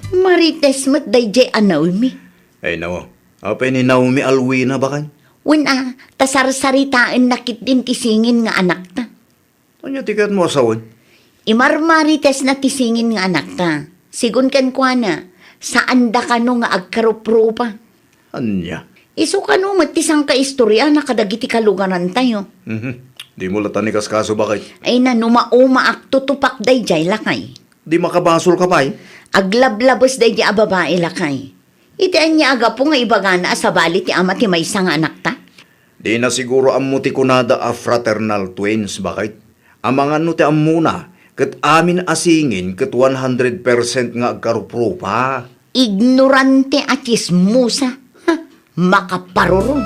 Marites mo't dayjay Naomi. Ay, nawa. Apay ni Naomi Alwina ba kan? Wala, tasarsaritaan nakit din tisingin nga anak ta. Ano tikat mo asawan? Imarmarites na tisingin nga anak ta. Sigun kan kwa na, saan da ka no nga agkaruprupa? Anya? Iso ka no matisang ka istorya na kadagiti kalugaran tayo. Di mo latan ni kaskaso bakit? Ay na numauma ak tutupak dayjay lakay. Di makabasol ka pa'y? Aglablabos dayjay a babae lakay. Iti anya aga po nga ibagana sa bali ti ama ti maysa nga anak ta. Di na siguro ammo ti kunada a fraternal twins, bakit? Amangan no ti ammuna, kat amin asingin kat 100% nga agkaruprupa. Ignorante at chismosa. Ha, makaparurong.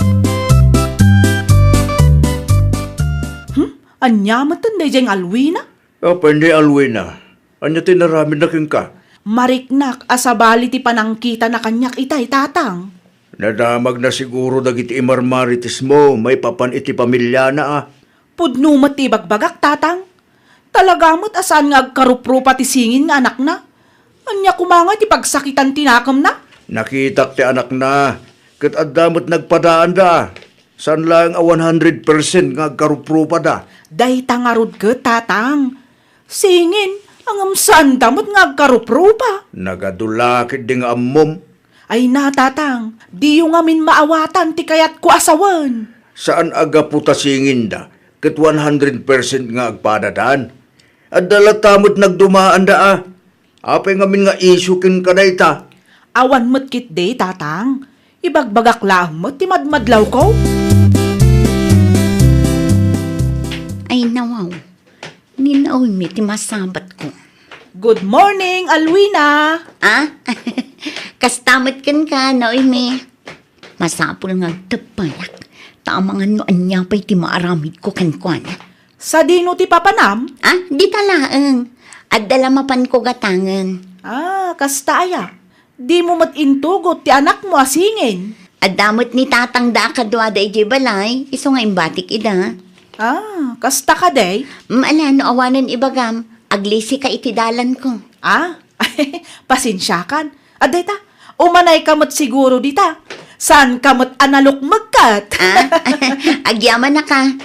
Anyamatan day jeng Alwina? Apa ni Alwina? Anya tinaramin na king ka? Mariknak asabali ti panangkita na kanyak itay tatang. Nadamag na siguro dagiti imarmaritis mo, may papan iti pamilya na ah. Pudnumat ti bagbagak tatang. Talagamot asan nga agkarupro pati singin nga anak na. Anya kumangay ti pagsakitan tinakam na. Nakita ti anak na, kat adamot nagpadaan da. San lang a 100% nga agkaruprupa da. Day tangarod ka tatang. Singin, ang saan damot nga agkarupro pa. Nagadulakit di nga ammom. Ay na tatang, di yung amin maawatan ti kayat ko asawan. Saan aga puta singin da, kat 100% nga agpadadaan. At dalatamot nagdumaan da ah. Apay ngamin nga isukin ka na ita. Awan mo't kit day tatang. Ibagbagak lang mo ti madmadlaw ko. Ay nawaw. Ninaoy mi ti masabat ko. Good morning, Alwina! Ah? Kastamot kan ka, Noemi. Masapul nga tapayak. Tamangan no anya pa'y ti maaramid ko kankwana. Sa dino ti papanam? Ah, di talaang. At dalamapan ko gatangan. Ah, kastaya. Di mo matintugot ti anak mo asingin. At damot ni tatang da kadwa da iji balay. Iso nga imbatik ida. Ah, kasta ka day? Maala no awanan ibagam. Aglisi ka itidalan ko. Ah, pasensyakan. Aday ta, umanay kamot siguro dita. Saan kamot analok magkat? Ah, agyaman na ka.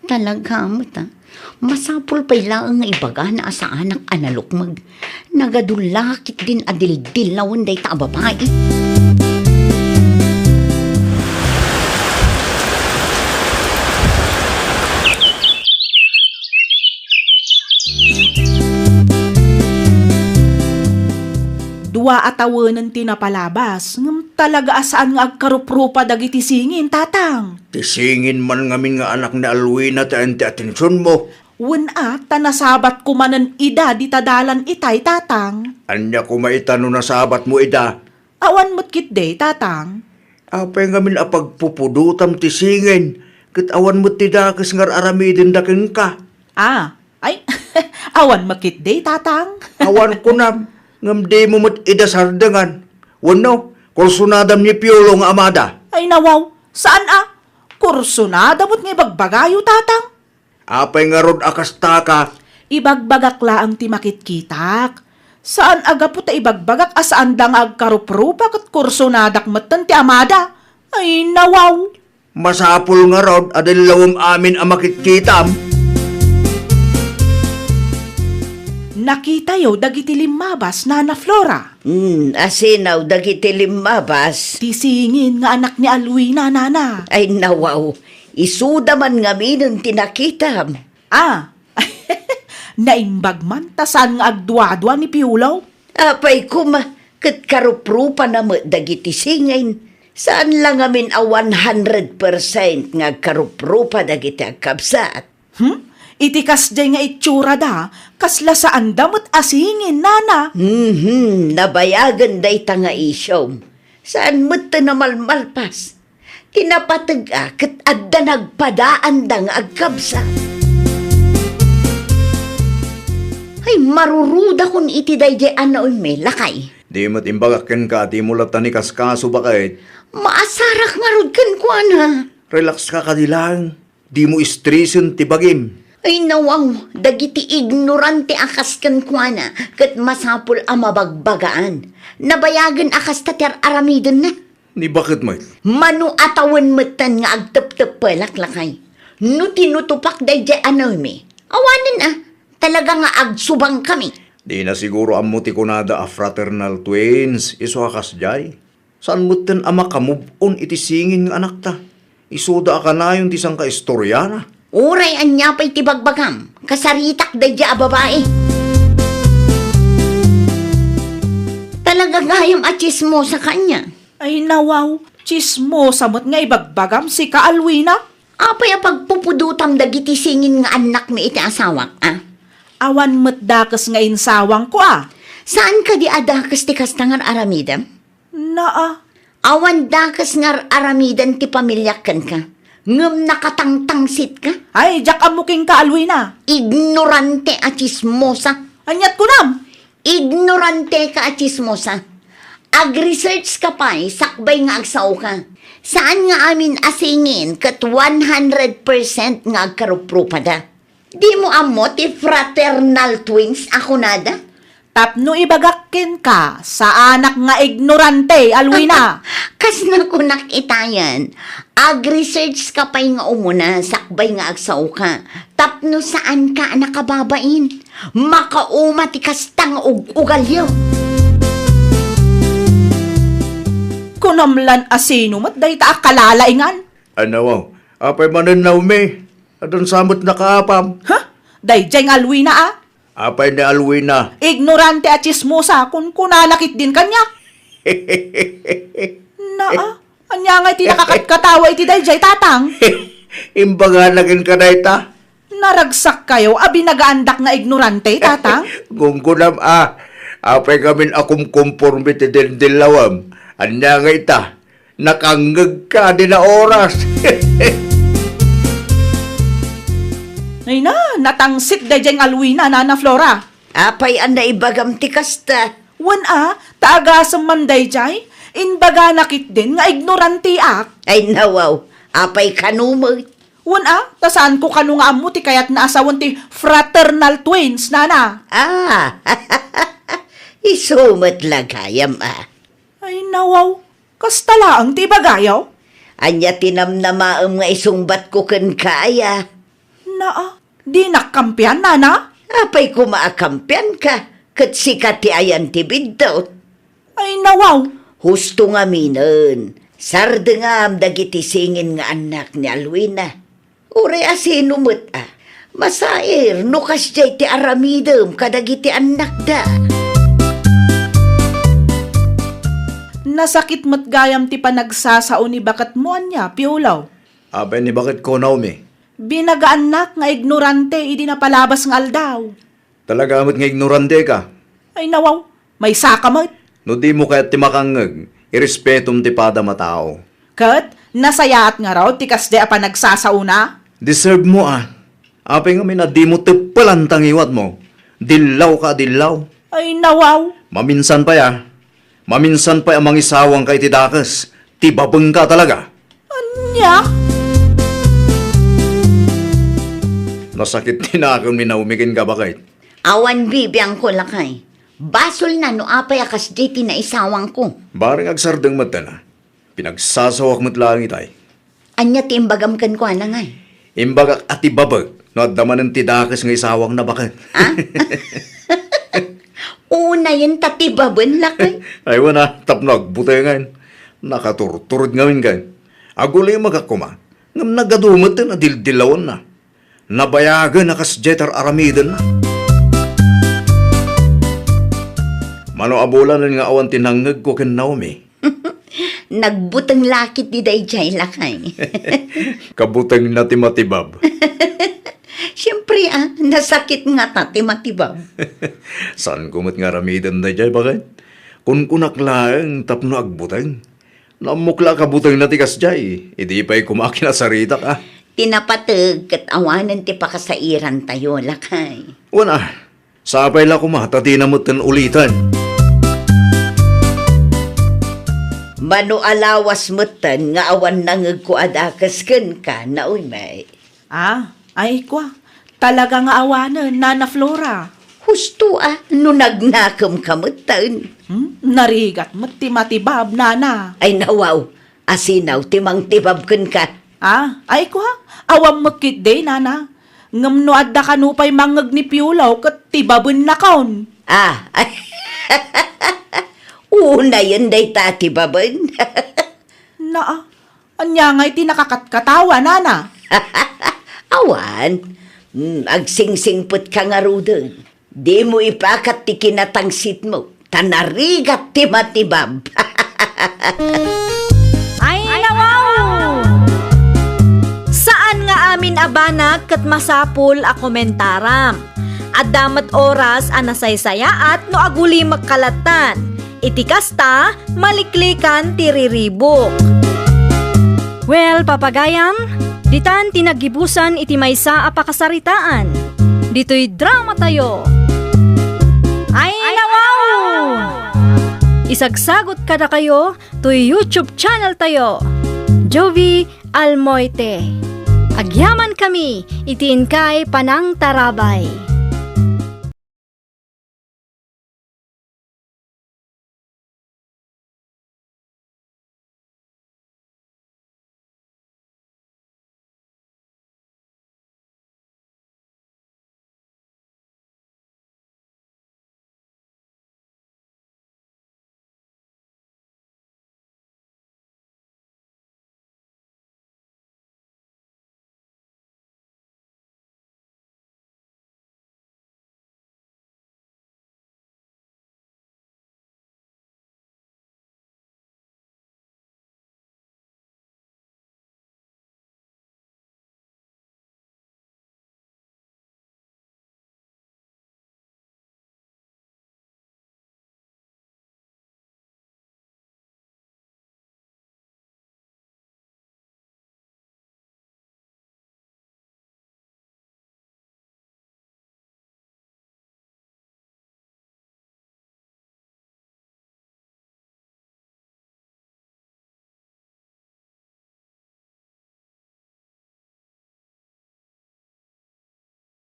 Talaga mo ta. Masapul pa'y lang nga ibaga na asa anak analukmag. Nagadulakit din adildil na wanday ta babae. Dua atawanan ti napalabas. Ngam talaga asaan nga agkaruprupa dagiti singin, tatang. Tisingin man ngamin nga anak ni Alwina ta ente atensyon mo. Wuna, tanasabat ko manan ida di tadalan itay, tatang. Anya kumaitano na sabat mo ida. Awan mo't kit day, tatang. Apay ngamin apagpupudutam tisingin. Kat awan mo tidakas ngar aramidin dakin ka. Ah, ay, awan makit day, tatang. Awan ko na. Ngam di mo mat idasardangan. Wano, kursunadam ni Piolo nga amada. Ay nawaw, saan Kurso na, damot nga ibagbagayo, tatang. Apay nga rod akasta ka. Ibagbagak laang ti makitkitak. Saan aga po ta ibagbagak asaan dang agkaruprupak at kurso na dakmatan ti amada? Ay nawaw. Masapul nga rod adalawam amin ang makitkitam. Nakita yo dagiti limabas na Flora. Asinaw dagiti limabas. Tisingin nga anak ni Alwina, nana. Ay nawaw. Isuda man nga minun tinakitam. Ah, naimbag man tasan nga agdwa-dwa ni Piulaw. Apay kuma, kat karuprupa na mo dagiti singin. Saan lang amin a 100% nga karuprupa dagiti agkabsat? Itikas day nga itsura da, kasla saan damot asingin, nana. Nabayagan day ta nga isyom. Saan mo ta na malmalpas? Tinapatag kat adda nagpadaan da nga agkabsat. Ay, maruruda kun iti day jay anaon me, lakay. Di mo't imbagakin ka, di mo lata ni kaskaso bakit? Maasarak nga rod kan kwa na. Relax ka kadilang. Di mo istresin tibagim. Ay nawaw, dagiti ignorante akas kan kwa na, kat masapul ang mabagbagaan. Nabayagan akas tater aramidon na. Ni bakit mo? Manu atawan matan nga agtep-tep palaklakay. No tinutupak day jay anaw me. Awanan talaga nga agsubang kami. Di na siguro ang muti kunada a fraternal twins. Iso akas jay. Saan mo ten ama kamubon iti singin nga anak ta? Isuda ka na yung tisang ka-istorya na. Uray anya pa'y tibagbagam. Kasaritak day jay a babae. talaga gayam at chismo sa kanya. Ay nawaw, chismo samot nga ibagbagam si ka Alwina. Apay a pagpupudutam dagiti singin nga anak mi iti asawak, ah? Awan mo't dakas nga insawang ko ah. Saan ka di adakas ti kastangar aramidam? Naa. Awan dakas ngar aramidan ti pamilyakan ka. Ngem nakatangtangsit ka. Ay, jak amuking ka Alwina. Ignorante at chismosa. Anyat ko nam. Ignorante ka at chismosa. Ag-research ka pa sakbay nga agsaw ka. Saan nga amin asingin kat 100% nga agkaruprupada? Di mo amo ti fraternal twins ako nada? Tapno ibagakin ka sa anak nga ignorante, Alwina. Kas na ko nakitayan, ag-research ka pa'y nga umuna, sakbay nga agsaw ka. Tapno saan ka nakababain? Makauma ti kastang ugalyo. Kunamlan asino mat day ta akalalaingan. Ano wow? Apay mananaw mi. Adon samot na kaapam. Ha? Day jeng Alwina ah. Apay ni Alwina. Ignorante at chismosa kung kunanakit din kanya. Naa, anya nga iti nakakatkatawa iti day jay tatang. Imbaga naging kadayta. Naragsak kayo, abi nagaandak nga ignorante, tatang. Kung kunam apay kamin akum conformity din dilawam. Anya nga ita, nakangag ka din na oras. Ay na, natangsit day jeng Alwina, Nana Flora. Apay ang naibagam ti kasta. Wan taagasam man day jay, inbaga nakit din nga ignorante ak. Ay nawaw, apay kanumot. Wan tasaan ko kanu nga amo ti kayat na asawan ti fraternal twins, Nana. Isumat lagayam Ay nawaw, kastalaang ti bagayaw. Anya tinamnamaam nga isungbat ko ken kaya. Naa, di nakampian, Nana. Apay kumaakampian ka, kat sikat ti ayan ti bidot. Ay nawaw, Husto nga minon, sardengam dagiti singin nga anak ni Alwina. Ure asinumot masair nukas jay ti aramidem kadagiti anak da. nasakit mat gayam ti panagsasao ni bakat mo anya, piulaw. Apay ni bakit ko Naomi? Binagaanak nga ignorante, idi na palabas ng aldaw. Talaga amat nga ignorante ka. Ay nawaw, may saka mo. No di mo kaya't ti makangag, irespetum ti pada matao. Kat, nasayaat nga raw, tikas de pa nagsasauna. Deserve mo Apay nga may na di mo tepalantang iwat mo. Dilaw ka, dilaw. Ay nawaw, Maminsan pa Maminsan pa ang mangisawang kay ti dakas. Ti babeng ka talaga. anya? Nasakit din akong minaumikin ka bakit? Awan bibiyang ko lakay. Basol na no apay akas diti na isawang ko. Baring agsardeng mata na. Pinagsasawak mo't langit ay. Anya timbagam kan ko anangay. Imbagak at ibabag. No at daman ng tidakas ng isawang na bakit. Una yun tatibaban lakay. Ay wana, tapnog, butay ngayon. Nakaturturod ngayon kayo. Agulay magakuma. Ngam nagadumot na dildilawan na. Nabayagan na kasjetar aramidan na. Mano abulan nga awan tinangag ko ken Naomi. Nagbutang lakit di dayjay lakay. Kabutang na ti matibab. Siyempre nasakit nga tati matibab. Saan kumot nga ramidan na jay bakit? Kung kunaklaang tapno agbutang. Namukla ka butang na ti kasjay. Idi pa'y kumakin na sarita ka. Tinapatag kat awanan ti pakasairan tayo lakay. Wana, sapay la kumata di namutan ulitan. Mano alawas mutan nga awan nangag ko adakas ken ka na may. Ay kwa, talaga nga awanan, Nana Flora. Husto no nagnakam kamutan. Narigat mati-matibab, Nana. Ay nawaw, asinaw timang tibab ken ka. Ay kwa, awam makit day, Nana. Ngam no adda kanupay mangag ni piulaw kat tibabon na kaon. Ay, una yun day tati baban. Anya nga iti nakakatkatawa, Nana. Awan, agsingsingput ka nga rudan. Di mo ipakat ti kinatangsit mo. Tanarigat timatibab. Ay, nawaw! Saan nga amin abanag kat masapul a komentaram? At damat oras a nasaysaya at no aguli magkalatan. Iti kasta, maliklikan tiriribok. Well, papagayam, ditan tinagibusan iti maysa a pakasaritaan. Dito'y drama tayo. Ay, nawaw! Isagsagot kada kayo to YouTube channel tayo. Jovi Almoite. Agyaman kami, itiin kay Panang Tarabay.